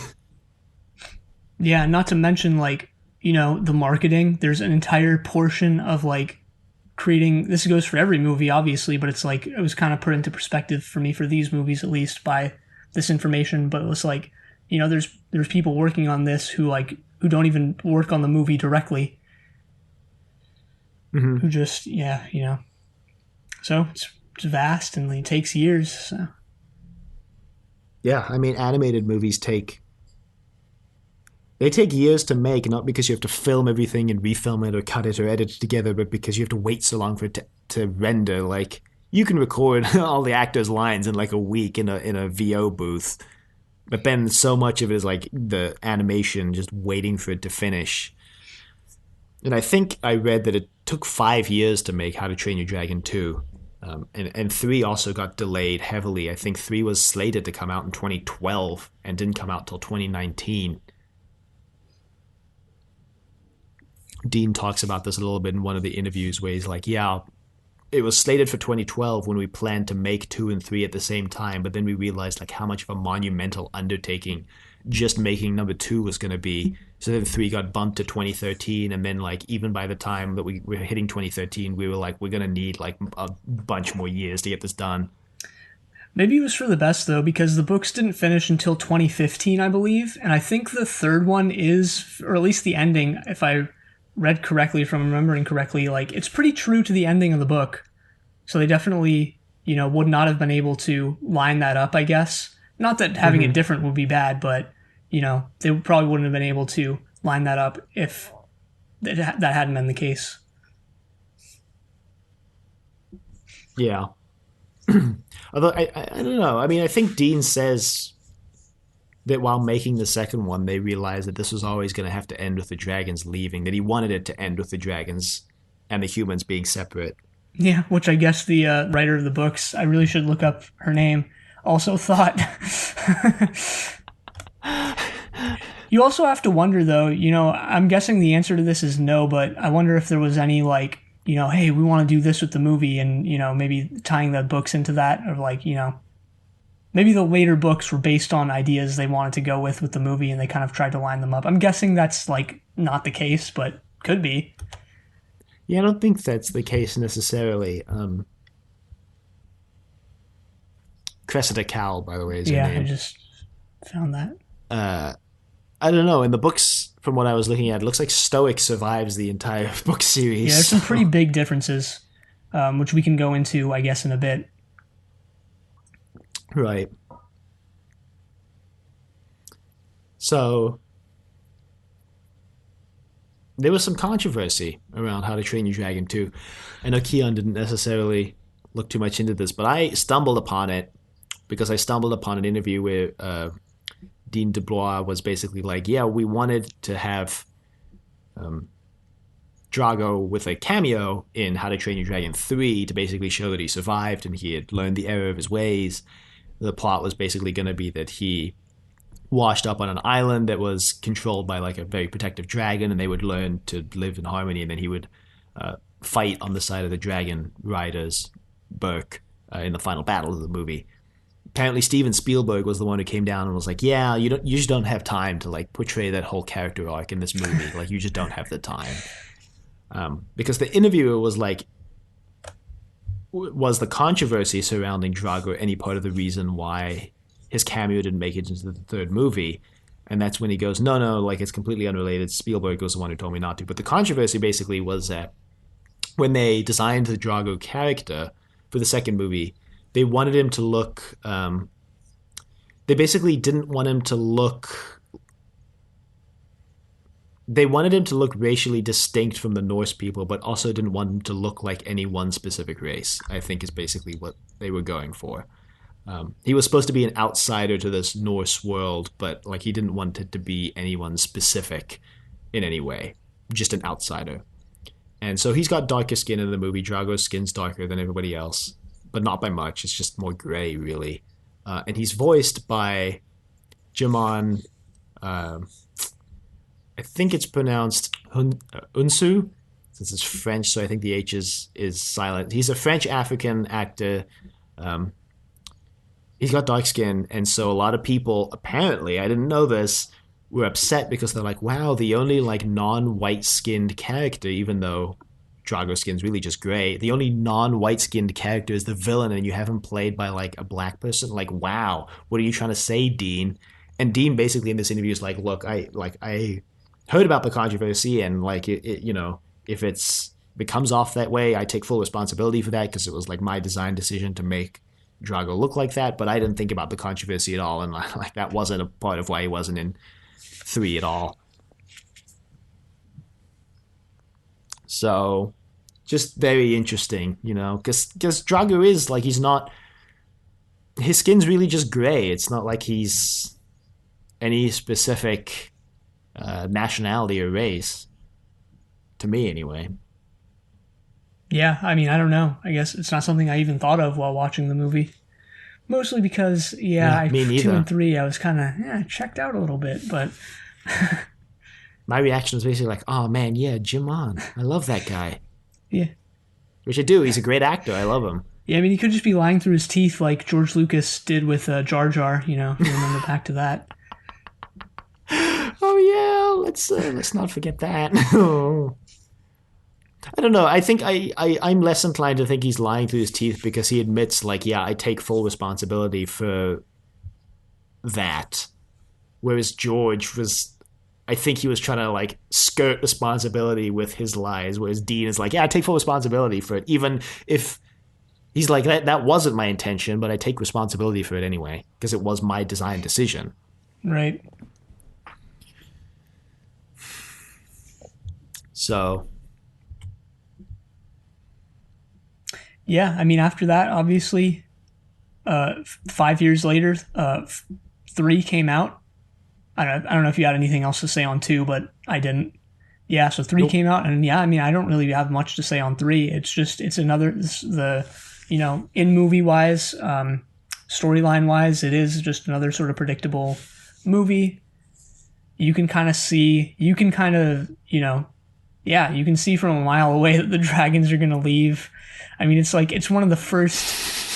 Yeah, not to mention, like, the marketing. There's an entire portion of like creating. This goes for every movie, obviously, but it's like it was kind of put into perspective for me for these movies at least by this information. But it was like, there's people working on this who don't even work on the movie directly, Mm-hmm. who just So it's vast and it takes years. So. Yeah, I mean, animated movies they take years to make, not because you have to film everything and refilm it or cut it or edit it together, but because you have to wait so long for it to render. Like, you can record all the actors' lines in like a week in a VO booth, but then so much of it is like the animation just waiting for it to finish. And I think I read that it took 5 years to make How to Train Your Dragon 2. And 3 also got delayed heavily. I think 3 was slated to come out in 2012 and didn't come out till 2019. Dean talks about this a little bit in one of the interviews where he's like, yeah, it was slated for 2012 when we planned to make 2 and 3 at the same time, but then we realized like how much of a monumental undertaking just making number 2 was going to be. So then 3 got bumped to 2013, and then like even by the time that we were hitting 2013, we were like, we're going to need like a bunch more years to get this done. Maybe it was for the best though, because the books didn't finish until 2015, I believe, and I think the third one is, or at least the ending, if I read correctly, if I'm remembering correctly, like it's pretty true to the ending of the book. So they definitely, would not have been able to line that up, I guess. Not that having it different would be bad, but, they probably wouldn't have been able to line that up if that hadn't been the case. Yeah. Although, I don't know. I mean, I think Dean says that while making the second one, they realized that this was always going to have to end with the dragons leaving, that he wanted it to end with the dragons and the humans being separate. Yeah, which I guess the writer of the books, I really should look up her name, also thought. You also have to wonder, though, I'm guessing the answer to this is no, but I wonder if there was any, like, hey, we want to do this with the movie, and, maybe tying the books into that, or like, maybe the later books were based on ideas they wanted to go with the movie, and they kind of tried to line them up. I'm guessing that's, like, not the case, but could be. Yeah, I don't think that's the case necessarily. Cressida Cal, by the way, is her name. I just found that. I don't know. In the books, from what I was looking at, it looks like Stoic survives the entire book series. Yeah, there's some pretty big differences, which we can go into, I guess, in a bit. Right. So there was some controversy around How to Train Your Dragon 2. I know Keon didn't necessarily look too much into this, but I stumbled upon it because I stumbled upon an interview where Dean DeBlois was basically like, yeah, we wanted to have Drago with a cameo in How to Train Your Dragon 3 to basically show that he survived and he had learned the error of his ways. The plot was basically going to be that he washed up on an island that was controlled by like a very protective dragon, and they would learn to live in harmony, and then he would fight on the side of the dragon riders, Burke, in the final battle of the movie. Apparently Steven Spielberg was the one who came down and was like, yeah, you just don't have time to like portray that whole character arc in this movie. Like, you just don't have the time. Because the interviewer was like, was the controversy surrounding Drago any part of the reason why his cameo didn't make it into the third movie? And that's when he goes, no, like, it's completely unrelated. Spielberg was the one who told me not to. But the controversy basically was that when they designed the Drago character for the second movie, they wanted him to look... they basically didn't want him to look... They wanted him to look racially distinct from the Norse people, but also didn't want him to look like any one specific race, I think is basically what they were going for. He was supposed to be an outsider to this Norse world, but like he didn't want it to be anyone specific in any way, just an outsider. And so he's got darker skin in the movie. Drago's skin's darker than everybody else, but not by much. It's just more gray, really. And he's voiced by Jimon... I think it's pronounced Unsu, since it's French, so I think the H is silent. He's a French-African actor. He's got dark skin, and so a lot of people, apparently, I didn't know this, were upset because they're like, wow, the only like non-white skinned character, even though Drago's skin's really just gray, the only non-white skinned character is the villain, and you have him played by like a black person. Like, wow, what are you trying to say, Dean? And Dean basically in this interview is like, look, I heard about the controversy, and like if it comes off that way, I take full responsibility for that because it was like my design decision to make Drago look like that, but I didn't think about the controversy at all, and like that wasn't a part of why he wasn't in 3 at all. So, just very interesting, because Drago is like, he's not, his skin's really just gray. It's not like he's any specific nationality or race, to me anyway. Yeah, I mean, I don't know. I guess it's not something I even thought of while watching the movie. Mostly because, Yeah, me 2 and neither. 3, I was kind of checked out a little bit, but My reaction was basically like, oh man, yeah, Jim On. I love that guy. yeah. Which I do. He's a great actor. I love him. Yeah, I mean, he could just be lying through his teeth like George Lucas did with Jar Jar, if you remember back to that. Oh yeah, let's not forget that. I don't know. I think I'm less inclined to think he's lying through his teeth because he admits, like, yeah, I take full responsibility for that. Whereas George was, I think he was trying to like skirt responsibility with his lies. Whereas Dean is like, yeah, I take full responsibility for it, even if he's like, that wasn't my intention, but I take responsibility for it anyway because it was my design decision. Right. So Yeah, I mean, after that, obviously, 5 years later, 3 came out. I don't know if you had anything else to say on 2, but I didn't. Yeah, so 3 nope. came out, and yeah, I mean, I don't really have much to say on 3. It's another, in movie wise, storyline wise, it is just another sort of predictable movie. You can kind of see, you can see from a mile away that the dragons are going to leave. I mean, it's like, it's one of the first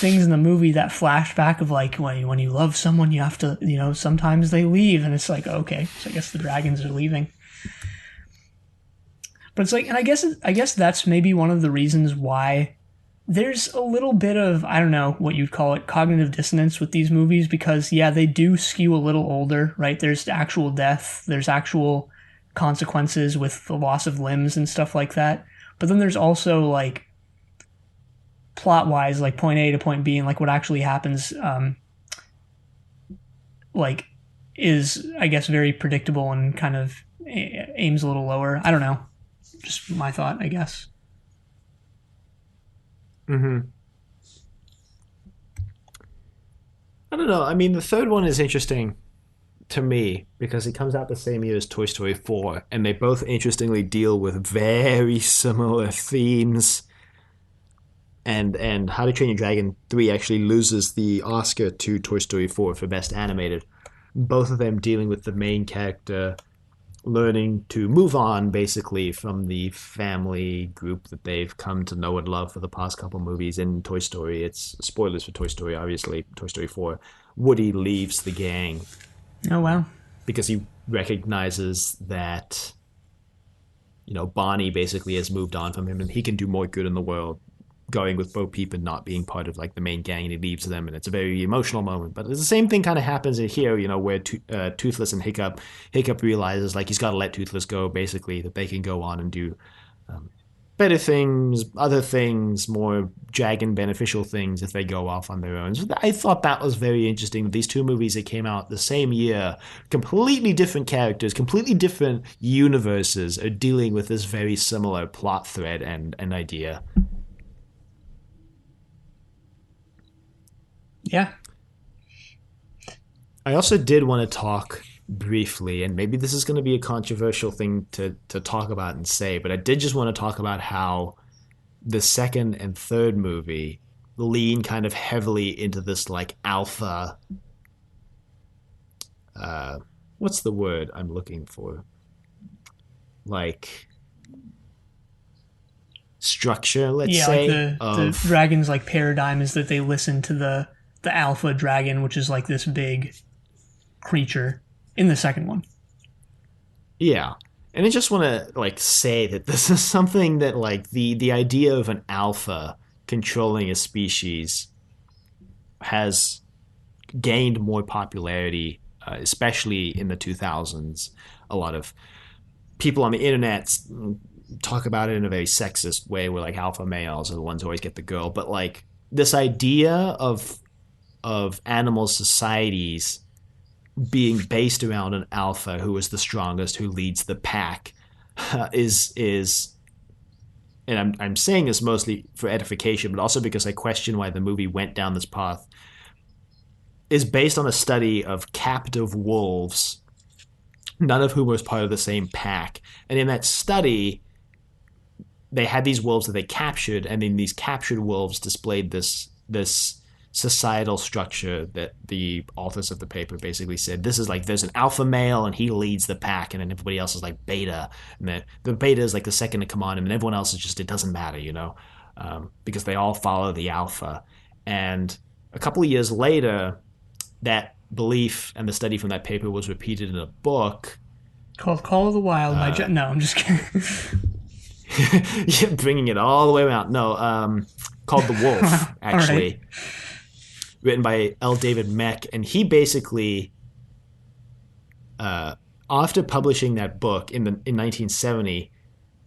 things in the movie, that flashback of like, when you love someone, you have to, sometimes they leave, and it's like, okay, so I guess the dragons are leaving. But it's like, and I guess that's maybe one of the reasons why there's a little bit of, I don't know what you'd call it, cognitive dissonance with these movies, because yeah, they do skew a little older, right? There's actual death, there's actual consequences with the loss of limbs and stuff like that. But then there's also like, plot wise, like point A to point B, and like what actually happens, like, is, I guess, very predictable and kind of aims a little lower. I don't know. Just my thought, I guess. Mm-hmm. I don't know. I mean, the third one is interesting to me because it comes out the same year as Toy Story 4, and they both interestingly deal with very similar themes. And How to Train Your Dragon 3 actually loses the Oscar to Toy Story 4 for Best Animated. Both of them dealing with the main character learning to move on, basically, from the family group that they've come to know and love for the past couple movies. In Toy Story, it's spoilers for Toy Story, obviously, Toy Story 4. Woody leaves the gang. Oh, wow. Because he recognizes that, Bonnie basically has moved on from him and he can do more good in the world going with Bo Peep and not being part of like the main gang, and he leaves them, and it's a very emotional moment. But the same thing kind of happens in here, where Toothless and Hiccup realizes like he's got to let Toothless go, basically, that they can go on and do better things, other things, more dragon beneficial things if they go off on their own. So I thought that was very interesting. These two movies that came out the same year, completely different characters, completely different universes, are dealing with this very similar plot thread and idea. Yeah. I also did want to talk briefly, and maybe this is going to be a controversial thing to talk about and say, but I did just want to talk about how the second and third movie lean kind of heavily into this like alpha, what's the word I'm looking for? Like structure, let's say. Yeah, like the dragon's like paradigm is that they listen to the alpha dragon, which is like this big creature in the second one. Yeah. And I just want to like say that this is something that like the idea of an alpha controlling a species has gained more popularity, especially in the 2000s. A lot of people on the internet talk about it in a very sexist way, where like alpha males are the ones who always get the girl. But like this idea of animal societies being based around an alpha who is the strongest, who leads the pack, is and I'm saying this mostly for edification, but also because I question why the movie went down this path, is based on a study of captive wolves, none of whom was part of the same pack. And in that study, they had these wolves that they captured, and then these captured wolves displayed this societal structure that the authors of the paper basically said, this is like, there's an alpha male and he leads the pack, and then everybody else is like beta, and the beta is like the second to come on, and then everyone else is just, it doesn't matter, because they all follow the alpha. And a couple of years later, that belief and the study from that paper was repeated in a book called Call of the Wild by No, I'm just kidding. Yeah, bringing it all the way around. No, called The Wolf, actually. Right. Written by L. David Meck. And he basically, after publishing that book in 1970,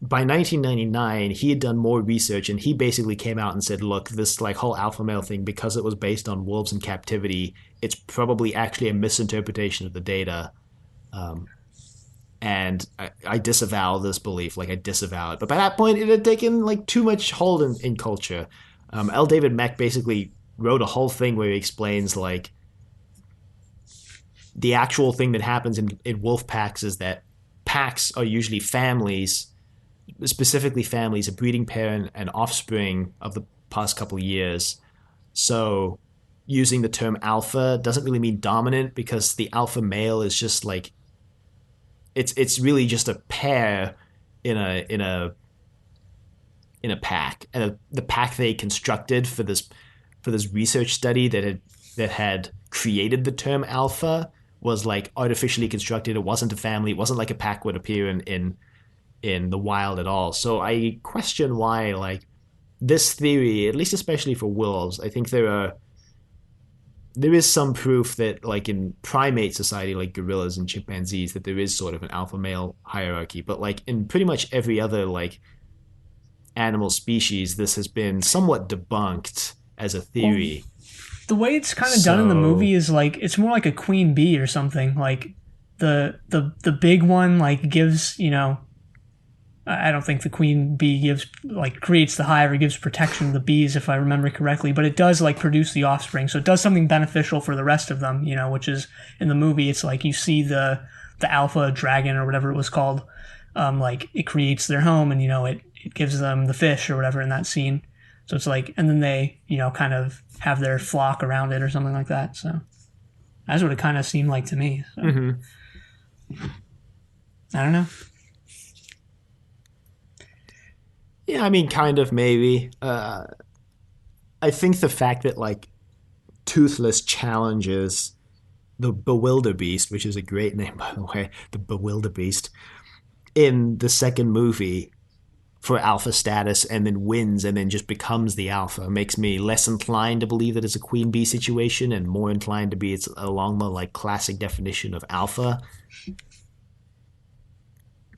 by 1999, he had done more research, and he basically came out and said, look, this like whole alpha male thing, because it was based on wolves in captivity, it's probably actually a misinterpretation of the data. And I disavow this belief, like I disavow it. But by that point, it had taken like too much hold in culture. L. David Meck basically wrote a whole thing where he explains like the actual thing that happens in wolf packs is that packs are usually families, specifically families, a breeding parent and offspring of the past couple of years. So using the term alpha doesn't really mean dominant, because the alpha male is just like, it's really just a pair in a pack, and the pack they constructed for this research study that had created the term alpha was like artificially constructed. It wasn't a family. It wasn't like a pack would appear in the wild at all. So I question why like this theory, at least especially for wolves, I think there is some proof that like in primate society, like gorillas and chimpanzees, that there is sort of an alpha male hierarchy. But like in pretty much every other like animal species, this has been somewhat debunked as a theory. Well, the way it's kind of done in the movie is like, it's more like a queen bee or something. Like the big one like gives, I don't think the queen bee creates the hive or gives protection to the bees, if I remember correctly, but it does like produce the offspring. So it does something beneficial for the rest of them, which is in the movie, it's like you see the alpha dragon or whatever it was called, like it creates their home, and, it gives them the fish or whatever in that scene. So it's like, and then they, kind of have their flock around it or something like that. So that's what it kind of seemed like to me. So. Mm-hmm. I don't know. Yeah, I mean, kind of, maybe. I think the fact that, like, Toothless challenges the Bewilderbeast, which is a great name, by the way, the Bewilderbeast, in the second movie for alpha status, and then wins and then just becomes the alpha, makes me less inclined to believe that it's a queen bee situation and more inclined to be it's along the, like, classic definition of alpha.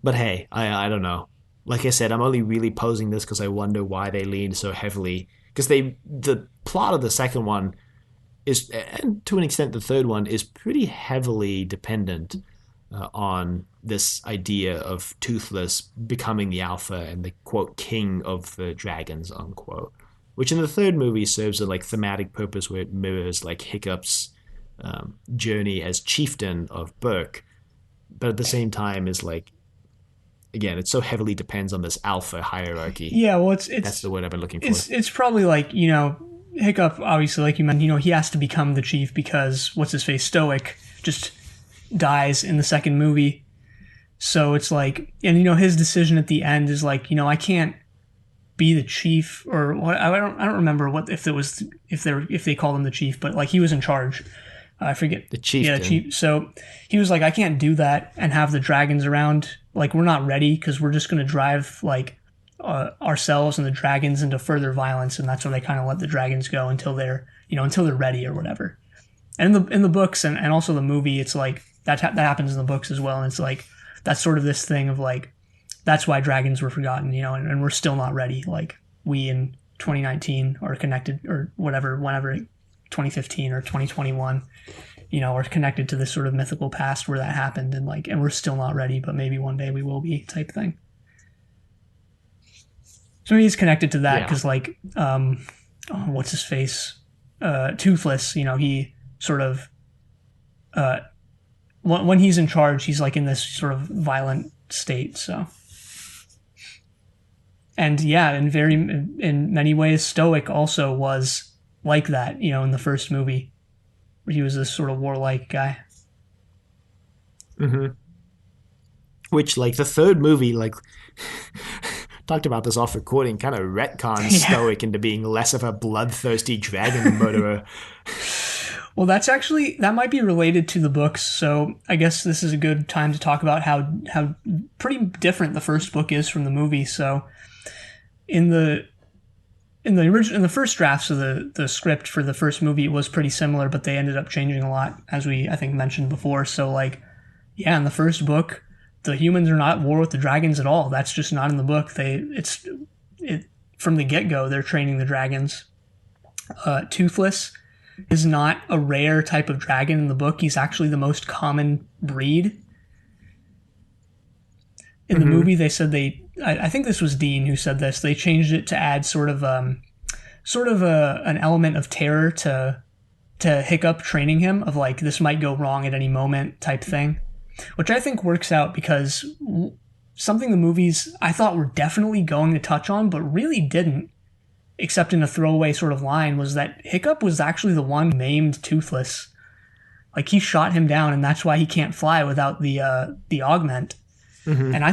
But hey, I don't know. Like I said, I'm only really posing this because I wonder why they lean so heavily. Because the plot of the second one is, and to an extent the third one, is pretty heavily dependent on this idea of Toothless becoming the alpha and the, quote, king of the dragons, unquote. Which in the third movie serves a like thematic purpose where it mirrors like Hiccup's journey as chieftain of Burke. But at the same time is like, again, it so heavily depends on this alpha hierarchy. Yeah, well, it's that's the word I've been looking for. It's probably like, Hiccup, obviously, like you mentioned, he has to become the chief because what's his face, Stoic, just dies in the second movie. So it's like, and his decision at the end is like, I can't be the chief, or what, I don't remember what if they called him the chief, but like he was in charge. I forget. The chieftain. Yeah, the chief. So he was like, I can't do that and have the dragons around. Like, we're not ready because we're just going to drive, like, ourselves and the dragons into further violence. And that's when they kind of let the dragons go until they're ready or whatever. And in the books and also the movie, it's like, that happens in the books as well. And it's like, that's sort of this thing of, like, that's why dragons were forgotten, and we're still not ready. Like, we in 2019 are connected, or whatever, whenever 2015 or 2021, are connected to this sort of mythical past where that happened, and we're still not ready, but maybe one day we will be, type thing. So maybe it's connected to that because, like, what's his face, Toothless, he sort of, when he's in charge, he's like in this sort of violent state. So, and yeah, in many ways, Stoic also was like that, in the first movie, where he was this sort of warlike guy. Mm-hmm. Which, like, the third movie, like, talked about this off recording, kind of retcons Stoic into being less of a bloodthirsty dragon murderer. Well, that might be related to the books, so I guess this is a good time to talk about how pretty different the first book is from the movie. So, in the first drafts of the script for the first movie, it was pretty similar, but they ended up changing a lot, as we, I think, mentioned before. So, like, yeah, in the first book, the humans are not at war with the dragons at all. That's just not in the book. From the get-go, they're training the dragons. Toothless is not a rare type of dragon in the book. He's actually the most common breed. In the movie, they said I think this was Dean who said this. They changed it to add sort of an element of terror to Hiccup training him, of like, this might go wrong at any moment type thing, which I think works out because something the movies I thought were definitely going to touch on but really didn't, except in a throwaway sort of line, was that Hiccup was actually the one who maimed Toothless. Like, he shot him down, and that's why he can't fly without the augment. Mm-hmm. And I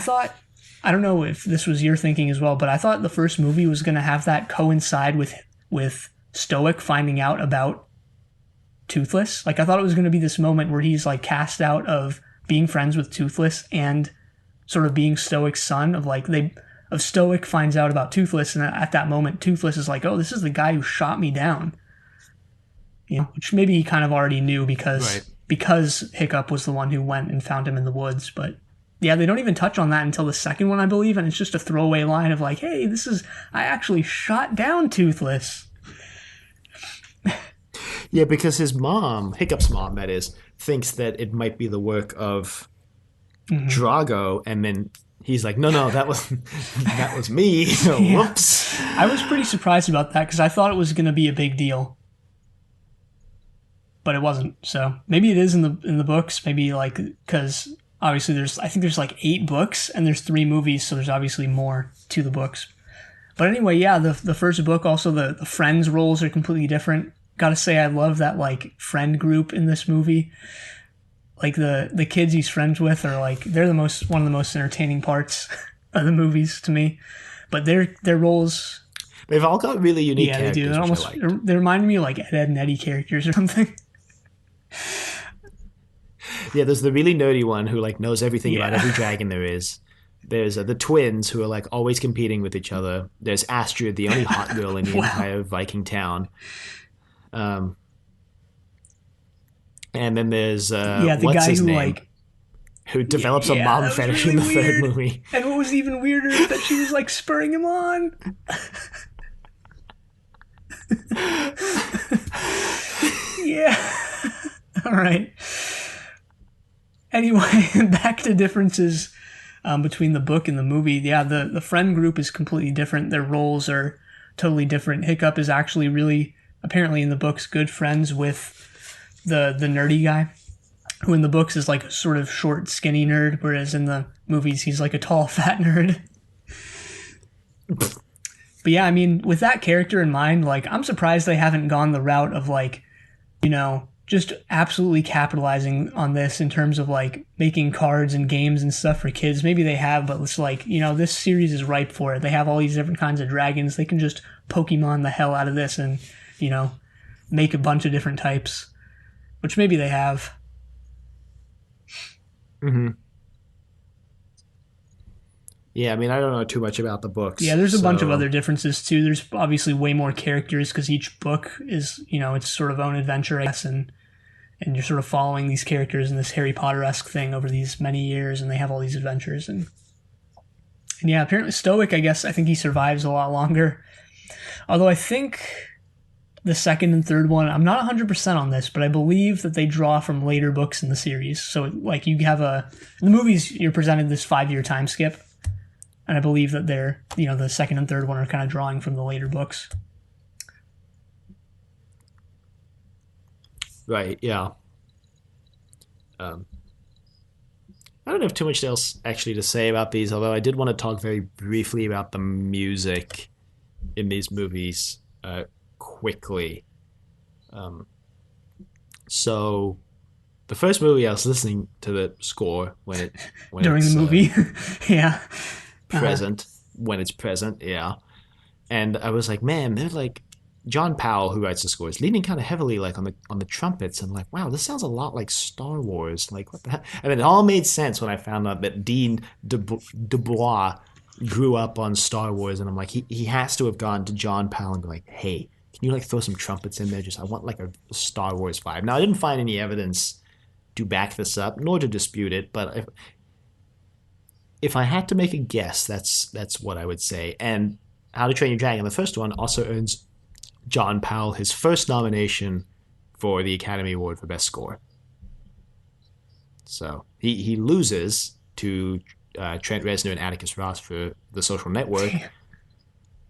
don't know if this was your thinking as well, but I thought the first movie was going to have that coincide with Stoic finding out about Toothless. Like, I thought it was going to be this moment where he's, like, cast out of being friends with Toothless and sort of being Stoic's son, of Stoic finds out about Toothless, and at that moment, Toothless is like, oh, this is the guy who shot me down. Which maybe he kind of already knew because Hiccup was the one who went and found him in the woods. But yeah, they don't even touch on that until the second one, I believe, and it's just a throwaway line of like, hey, I actually shot down Toothless. Yeah, because his mom, Hiccup's mom, that is, thinks that it might be the work of Drago, and then he's like, no, that was me. Whoops. I was pretty surprised about that because I thought it was going to be a big deal, but it wasn't. So maybe it is in the books. Maybe like, because obviously I think there's like 8 books and there's 3 movies, so there's obviously more to the books. But anyway, yeah, the first book, also the friends' roles are completely different. Gotta say, I love that like friend group in this movie. Like the kids he's friends with are like, they're one of the most entertaining parts of the movies to me. But their roles, they've all got really unique characters. Yeah, they do. They remind me of like Ed and Eddie characters or something. Yeah, there's the really nerdy one who like knows everything about every dragon there is. There's the twins who are like always competing with each other. There's Astrid, the only hot girl in the entire Viking town. And then there's the what's guy his who name? Who develops a mom fetish in the third movie. And what was even weirder is that she was like spurring him on. Yeah. All right. Anyway, back to differences between the book and the movie. Yeah, the friend group is completely different. Their roles are totally different. Hiccup is actually really, apparently in the books, good friends with the nerdy guy, who in the books is like a sort of short, skinny nerd, whereas in the movies he's like a tall, fat nerd. But yeah, I mean, with that character in mind, like, I'm surprised they haven't gone the route of like, just absolutely capitalizing on this in terms of like making cards and games and stuff for kids. Maybe they have, but it's like, this series is ripe for it. They have all these different kinds of dragons. They can just Pokemon the hell out of this and, make a bunch of different types. which maybe they have. Mm-hmm. Yeah, I mean, I don't know too much about the Yeah, books, there's a bunch of so other differences too. There's obviously way more characters because each book is, its sort of own adventure, I guess, and you're sort of following these characters in this Harry Potter-esque thing over these many years, and they have all these adventures. And yeah, apparently Stoic, I think he survives a lot longer. Although I think the second and third one, I'm not 100% on this, but I believe that they draw from later books in the series. So, like, in the movies, you're presented this 5-year time skip. And I believe that the second and third one are kind of drawing from the later books. right, yeah. Um, I don't have too much else actually to say about these, although I did want to talk very briefly about the music in these movies quickly. Um, so the first movie I was listening to the score when During it's the movie. Yeah. present when it's present, yeah. And I was like, man, they're like John Powell, who writes the scores, leaning kind of heavily like on the trumpets, and like, wow, this sounds a lot like Star Wars. Like, what the heck? And then it all made sense when I found out that Dean Dubois grew up on Star Wars, and I'm like, he has to have gone to John Powell and be like, hey, can you like throw some trumpets in there? Just I want like a Star Wars vibe. Now I didn't find any evidence to back this up, nor to dispute it, but if I had to make a guess, that's what I would say. And How to Train Your Dragon, the first one, also earns John Powell his first nomination for the Academy Award for Best Score. So he loses to Trent Reznor and Atticus Ross for The Social Network,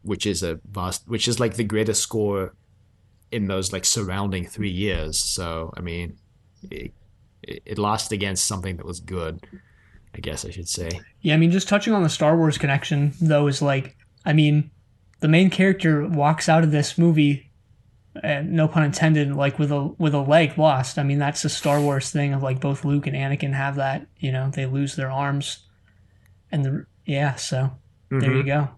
which is like the greatest score in those like surrounding 3 years. So I mean, it lost against something that was good, I guess I should say. Yeah, I mean, just touching on the Star Wars connection, though, is like, I mean, the main character walks out of this movie, no pun intended, like with a leg lost. I mean, that's a Star Wars thing of like both Luke and Anakin have that. They lose their arms, and so there you go.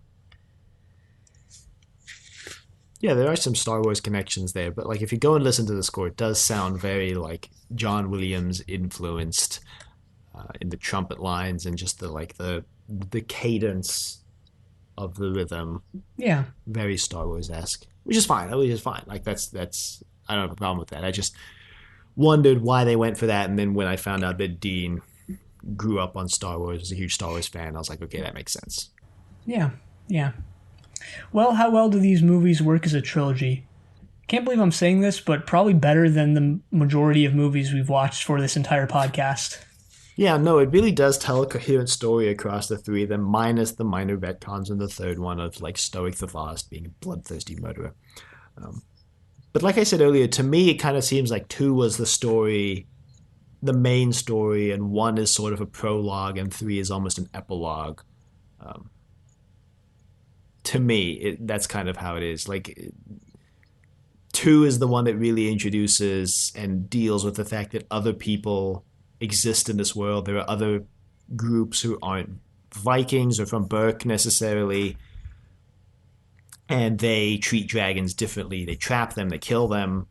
Yeah, there are some Star Wars connections there, but like if you go and listen to the score, it does sound very like John Williams influenced in the trumpet lines and just the cadence of the rhythm. Yeah, very Star Wars-esque, which is fine. Like that's I don't have a problem with that. I just wondered why they went for that, and then when I found out that Dean grew up on Star Wars, was a huge Star Wars fan, I was like, okay, that makes sense. Yeah. Well, how well do these movies work as a trilogy? Can't believe I'm saying this, but probably better than the majority of movies we've watched for this entire podcast. Yeah, no, it really does tell a coherent story across the three of them, minus the minor retcons in the third one of like Stoic the Vast being a bloodthirsty murderer. But like I said earlier, to me, it kind of seems like 2 was the story, the main story, and 1 is sort of a prologue, and 3 is almost an epilogue. To me, that's kind of how it is. Like, 2 is the one that really introduces and deals with the fact that other people exist in this world. There are other groups who aren't Vikings or from Burke necessarily, and they treat dragons differently. They trap them, they kill them,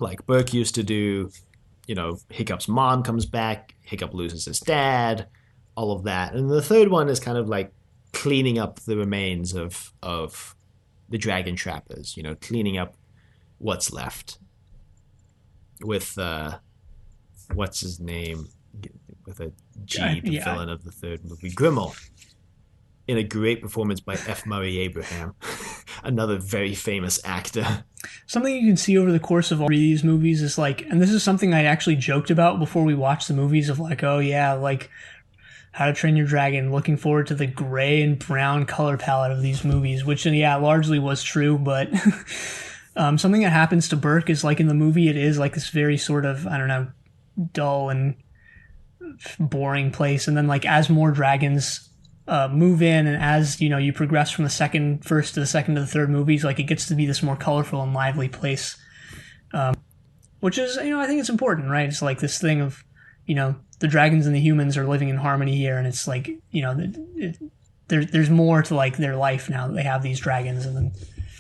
like Burke used to do. Hiccup's mom comes back, Hiccup loses his dad, all of that. And the third one is kind of like cleaning up the remains of the dragon trappers, cleaning up what's left with what's his name with a G, the villain of the third movie, Grimmel, in a great performance by F. Murray Abraham, another very famous actor. Something you can see over the course of all these movies is like, and this is something I actually joked about before we watched the movies of like, oh yeah, like How to Train Your Dragon, looking forward to the gray and brown color palette of these movies, which largely was true, but something that happens to Burke is like in the movie it is like this very sort of, I don't know, dull and boring place, and then like as more dragons move in, and as you progress from the first to the second to the third movies, like it gets to be this more colorful and lively place, which is I think it's important, right? It's like this thing of the dragons and the humans are living in harmony here, and it's like there's more to like their life now that they have these dragons,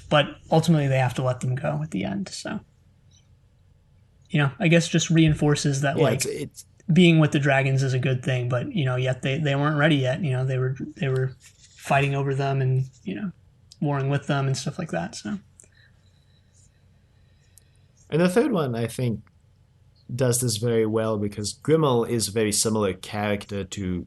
but ultimately they have to let them go at the end. So I guess just reinforces that Yeah, like being with the dragons is a good thing, but yet they weren't ready yet. They were fighting over them and warring with them and stuff like that. So and the third one I think does this very well because Grimmel is a very similar character to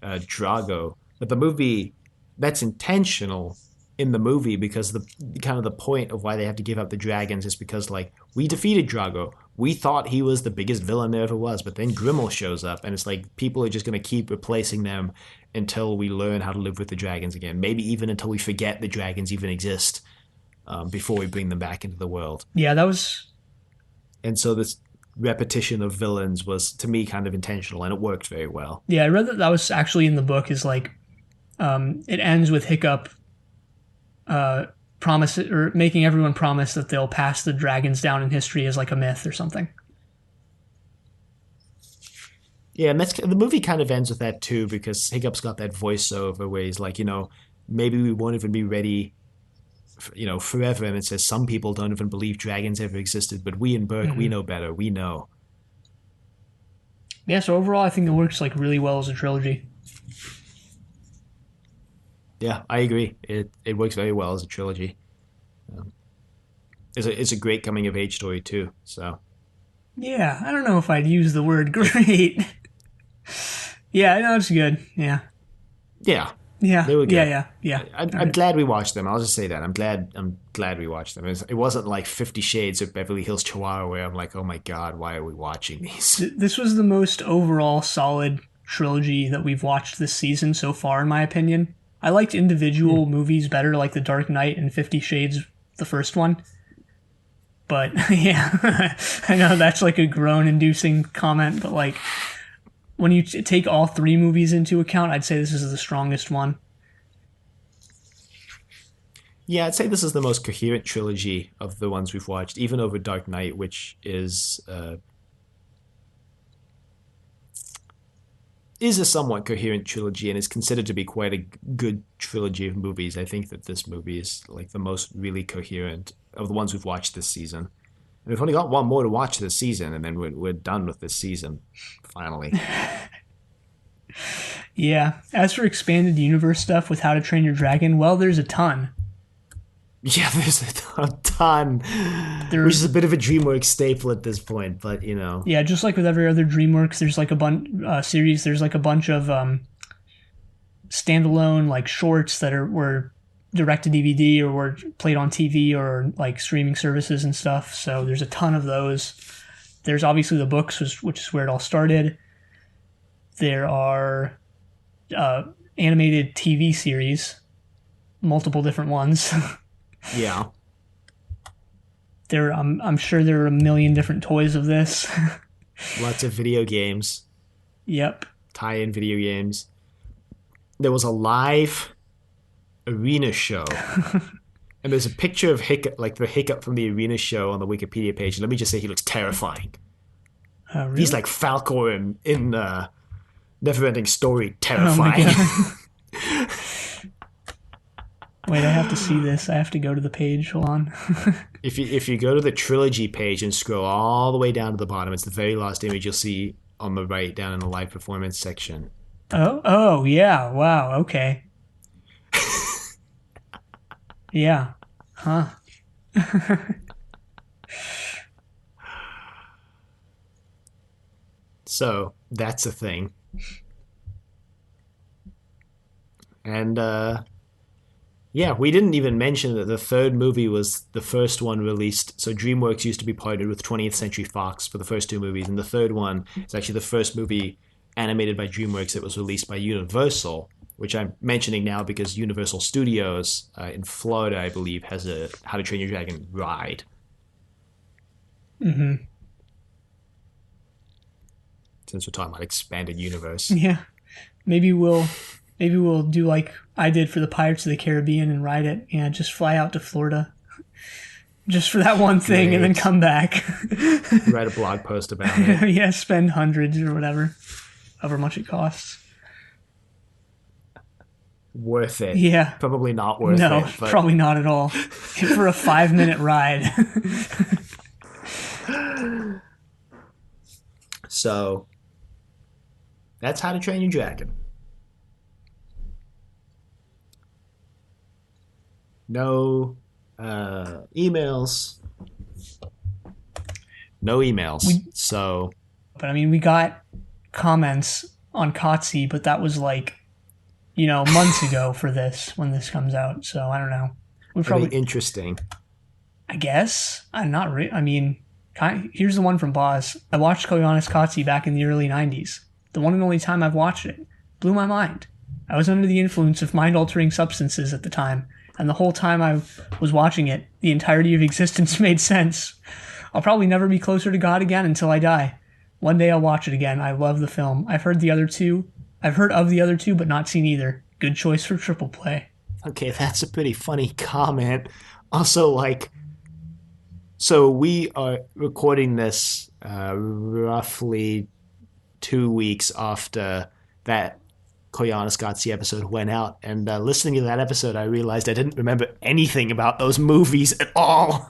Drago, but the movie that's intentional in the movie because the kind of the point of why they have to give up the dragons is because like we defeated Drago. We thought he was the biggest villain there ever was, but then Grimmel shows up and it's like people are just going to keep replacing them until we learn how to live with the dragons again. Maybe even until we forget the dragons even exist before we bring them back into the world. Yeah, that was. And so this repetition of villains was to me kind of intentional and it worked very well. Yeah, I read that was actually in the book is like it ends with Hiccup promise or making everyone promise that they'll pass the dragons down in history as like a myth or something. Yeah, and the movie kind of ends with that too because Hiccup's got that voiceover where he's like, maybe we won't even be ready, forever. And it says some people don't even believe dragons ever existed, but we in Burke, we know better. We know. Yeah, so overall, I think it works like really well as a trilogy. Yeah, I agree. It works very well as a trilogy. It's a great coming of age story too. So. Yeah, I don't know if I'd use the word great. Yeah, I know it's good. Yeah. Yeah. Yeah. They were good. Yeah. I'm glad we watched them. I'll just say that. I'm glad we watched them. It wasn't like 50 Shades of Beverly Hills Chihuahua where I'm like, oh my God, why are we watching these? This was the most overall solid trilogy that we've watched this season so far, in my opinion. I liked individual movies better, like The Dark Knight and 50 Shades, the first one. But yeah, I know that's like a groan-inducing comment, but like when you take all three movies into account, I'd say this is the strongest one. Yeah, I'd say this is the most coherent trilogy of the ones we've watched, even over Dark Knight, which is a somewhat coherent trilogy and is considered to be quite a good trilogy of movies. I think that this movie is like the most really coherent of the ones we've watched this season. And we've only got one more to watch this season, and then we're done with this season, finally. Yeah. As for expanded universe stuff with How to Train Your Dragon, well, there's a ton. Yeah, there's a ton. Which is a bit of a DreamWorks staple at this point, but Yeah, just like with every other DreamWorks, there's like a bunch series. There's like a bunch of standalone like shorts that were direct to DVD or were played on TV or like streaming services and stuff. So there's a ton of those. There's obviously the books, which is where it all started. There are animated TV series, multiple different ones. Yeah. I'm sure there are a million different toys of this. Lots of video games. Yep. Tie-in video games. There was a live arena show. And there's a picture of Hiccup, like the Hiccup from the arena show on the Wikipedia page. Let me just say he looks terrifying. Really? He's like Falcor in Neverending Story, terrifying. Oh Wait, I have to see this. I have to go to the page. Hold on. If you go to the trilogy page and scroll all the way down to the bottom, it's the very last image you'll see on the right down in the live performance section. Oh, yeah. Wow. Okay. Yeah. Huh. So that's a thing. And yeah, we didn't even mention that the third movie was the first one released. So DreamWorks used to be partnered with 20th Century Fox for the first two movies, and the third one is actually the first movie animated by DreamWorks that was released by Universal, which I'm mentioning now because Universal Studios in Florida, I believe, has a How to Train Your Dragon ride. Mm-hmm. Since we're talking about expanded universe. Yeah. Maybe we'll do like I did for the Pirates of the Caribbean and ride it. Yeah, just fly out to Florida. Just for that one thing. Great. And then come back. Write a blog post about it. Yeah, spend hundreds or whatever. However much it costs. Worth it. Yeah. Probably not worth it. No, probably not at all. For a 5-minute ride. So that's How to Train Your Dragon. No emails. No emails. But I mean, we got comments on Kotze, but that was like, months ago for this when this comes out. So I don't know. We're probably interesting. I guess I'm not. I mean, here's the one from Boz. I watched Koyaanisqatsi Kotze back in the early '90s. The one and only time I've watched it. Blew my mind. I was under the influence of mind-altering substances at the time, and the whole time I was watching it, the entirety of existence made sense. I'll probably never be closer to God again until I die. One day I'll watch it again. I love the film. I've heard of the other two, but not seen either. Good choice for triple play. Okay, that's a pretty funny comment. Also, so we are recording this roughly 2 weeks after that Koyaanisqatsi episode went out, and listening to that episode, I realized I didn't remember anything about those movies at all.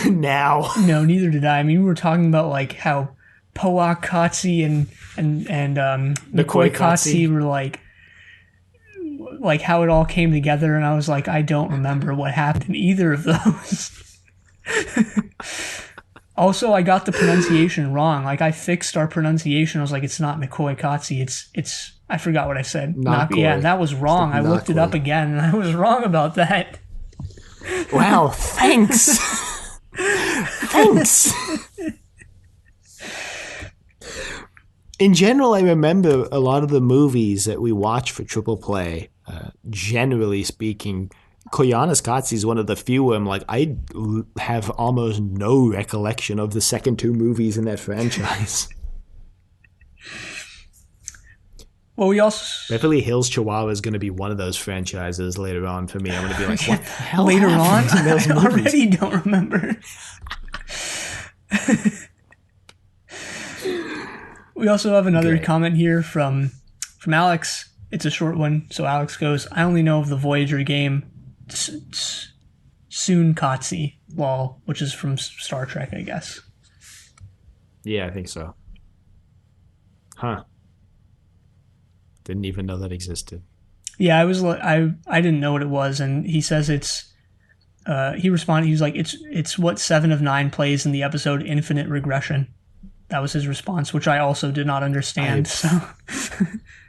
Now, no, neither did I. I mean, we were talking about how Poa Kotze and Nikoi Kotze were like how it all came together, and I was like, I don't remember what happened in either of those. Also, I got the pronunciation wrong. I fixed our pronunciation. I was like, it's not Nikoi Kotze. It's I forgot what I said. Yeah, that was wrong. I looked it up again, and I was wrong about that. Wow, thanks. Thanks. In general, I remember a lot of the movies that we watch for Triple Play. Generally speaking, Koyaanisqatsi is one of the few where I'm like, I have almost no recollection of the second two movies in that franchise. Well, we also... Beverly Hills Chihuahua is going to be one of those franchises later on for me. I'm going to be like, what the hell later on? I already don't remember. We also have another comment here from Alex. It's a short one. So Alex goes, I only know of the Voyager game Soon Kotze, lol, which is from Star Trek, I guess. Yeah, I think so. Huh. Didn't even know that existed. Yeah, I didn't know what it was, and he says it's he responded, he was like, it's what 7 of 9 plays in the episode Infinite Regression. That was his response, which I also did not understand.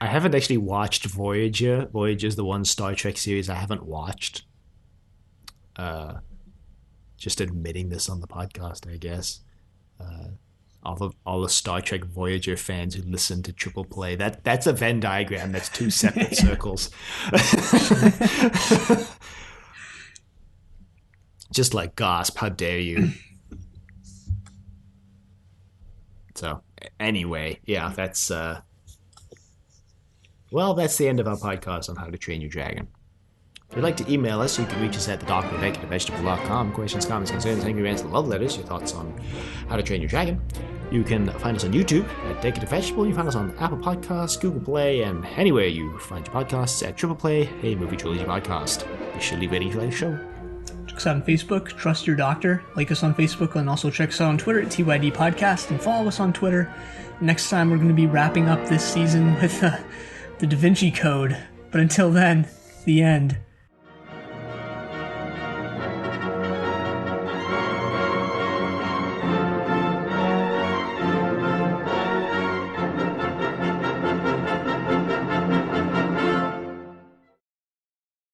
I haven't actually watched Voyager. Voyager's the one Star Trek series I haven't watched. Just admitting this on the podcast, I guess. All the Star Trek Voyager fans who listen to Triple Play. That's a Venn diagram. That's 2 separate circles. Just like, gasp, how dare you. So, anyway, yeah, that's the end of our podcast on How to Train Your Dragon. If you'd like to email us, you can reach us at thedoctor@vegetable.com. Questions, comments, concerns, angry rants, and love letters, your thoughts on How to Train Your Dragon. You can find us on YouTube at Deakins Vegetable. You can find us on Apple Podcasts, Google Play, and anywhere you find your podcasts at Triple Play, a movie trilogy podcast. Be sure to leave ratings for the show. Check us out on Facebook, Trust Your Doctor. Like us on Facebook, and also check us out on Twitter at TYD Podcast, and follow us on Twitter. Next time, we're going to be wrapping up this season with the Da Vinci Code. But until then, the end.